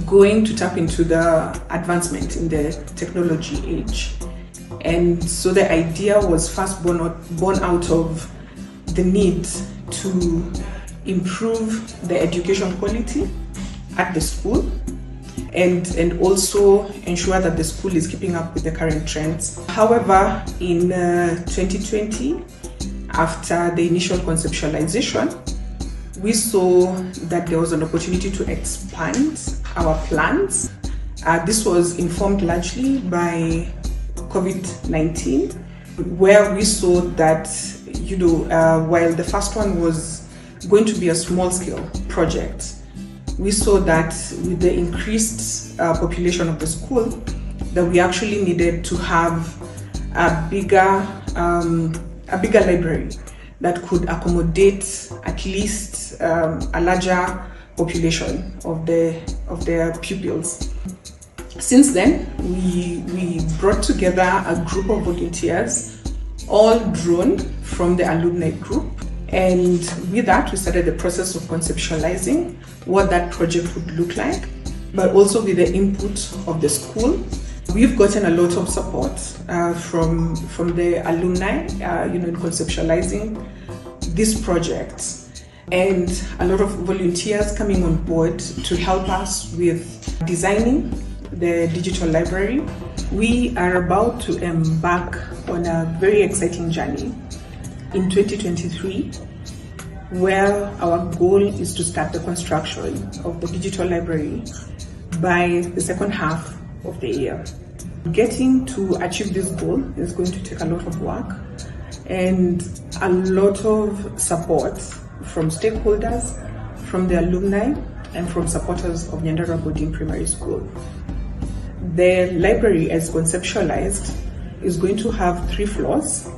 D: going to tap into the advancement in the technology age. And so the idea was first born out of the need to improve the education quality at the school and also ensure that the school is keeping up with the current trends. However, in 2020, after the initial conceptualization, we saw that there was an opportunity to expand our plans. This was informed largely by COVID-19, where we saw that, while the first one was going to be a small-scale project, we saw that with the increased population of the school, that we actually needed to have a bigger library that could accommodate at least a larger population of their pupils. Since then, we brought together a group of volunteers, all drawn from the alumni group. And with that, we started the process of conceptualizing what that project would look like, but also with the input of the school. We've gotten a lot of support from the alumni, in conceptualizing this project, and a lot of volunteers coming on board to help us with designing the digital library. We are about to embark on a very exciting journey in 2023, where our goal is to start the construction of the digital library by the second half of the year. Getting to achieve this goal is going to take a lot of work and a lot of support from stakeholders, from the alumni, and from supporters of Nyandarua Boarding Primary School. The library, as conceptualized, is going to have 3 floors.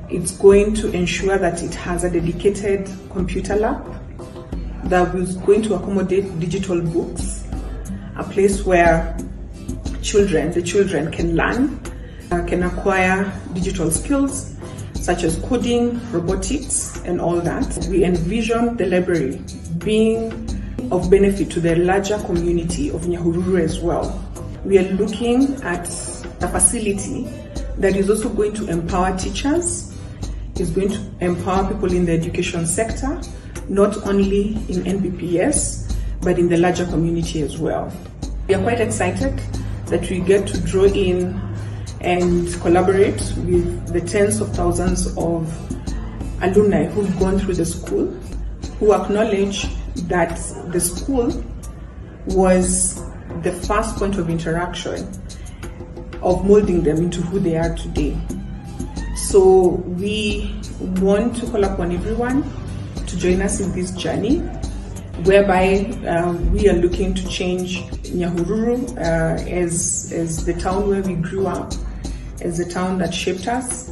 D: It's going to ensure that it has a dedicated computer lab that is going to accommodate digital books, a place where the children can learn, can acquire digital skills such as coding, robotics, and all that. We envision the library being of benefit to the larger community of Nyahururu as well. We are looking at a facility that is also going to empower teachers, is going to empower people in the education sector, not only in NBPS, but in the larger community as well. We are quite excited that we get to draw in and collaborate with the tens of thousands of alumni who've gone through the school, who acknowledge that the school was the first point of interaction of molding them into who they are today. So we want to call upon everyone to join us in this journey, whereby we are looking to change Nyahururu as the town where we grew up, as the town that shaped us,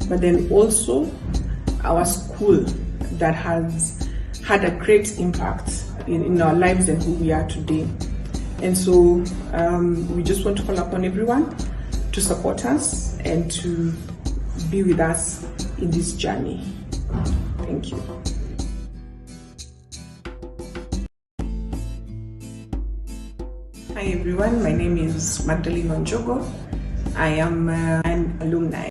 D: but then also our school that has had a great impact in our lives and who we are today. And so we just want to call upon everyone to support us and to be with us in this journey. Thank you. Hi everyone, my name is Magdalene Wanjogo. I am an alumni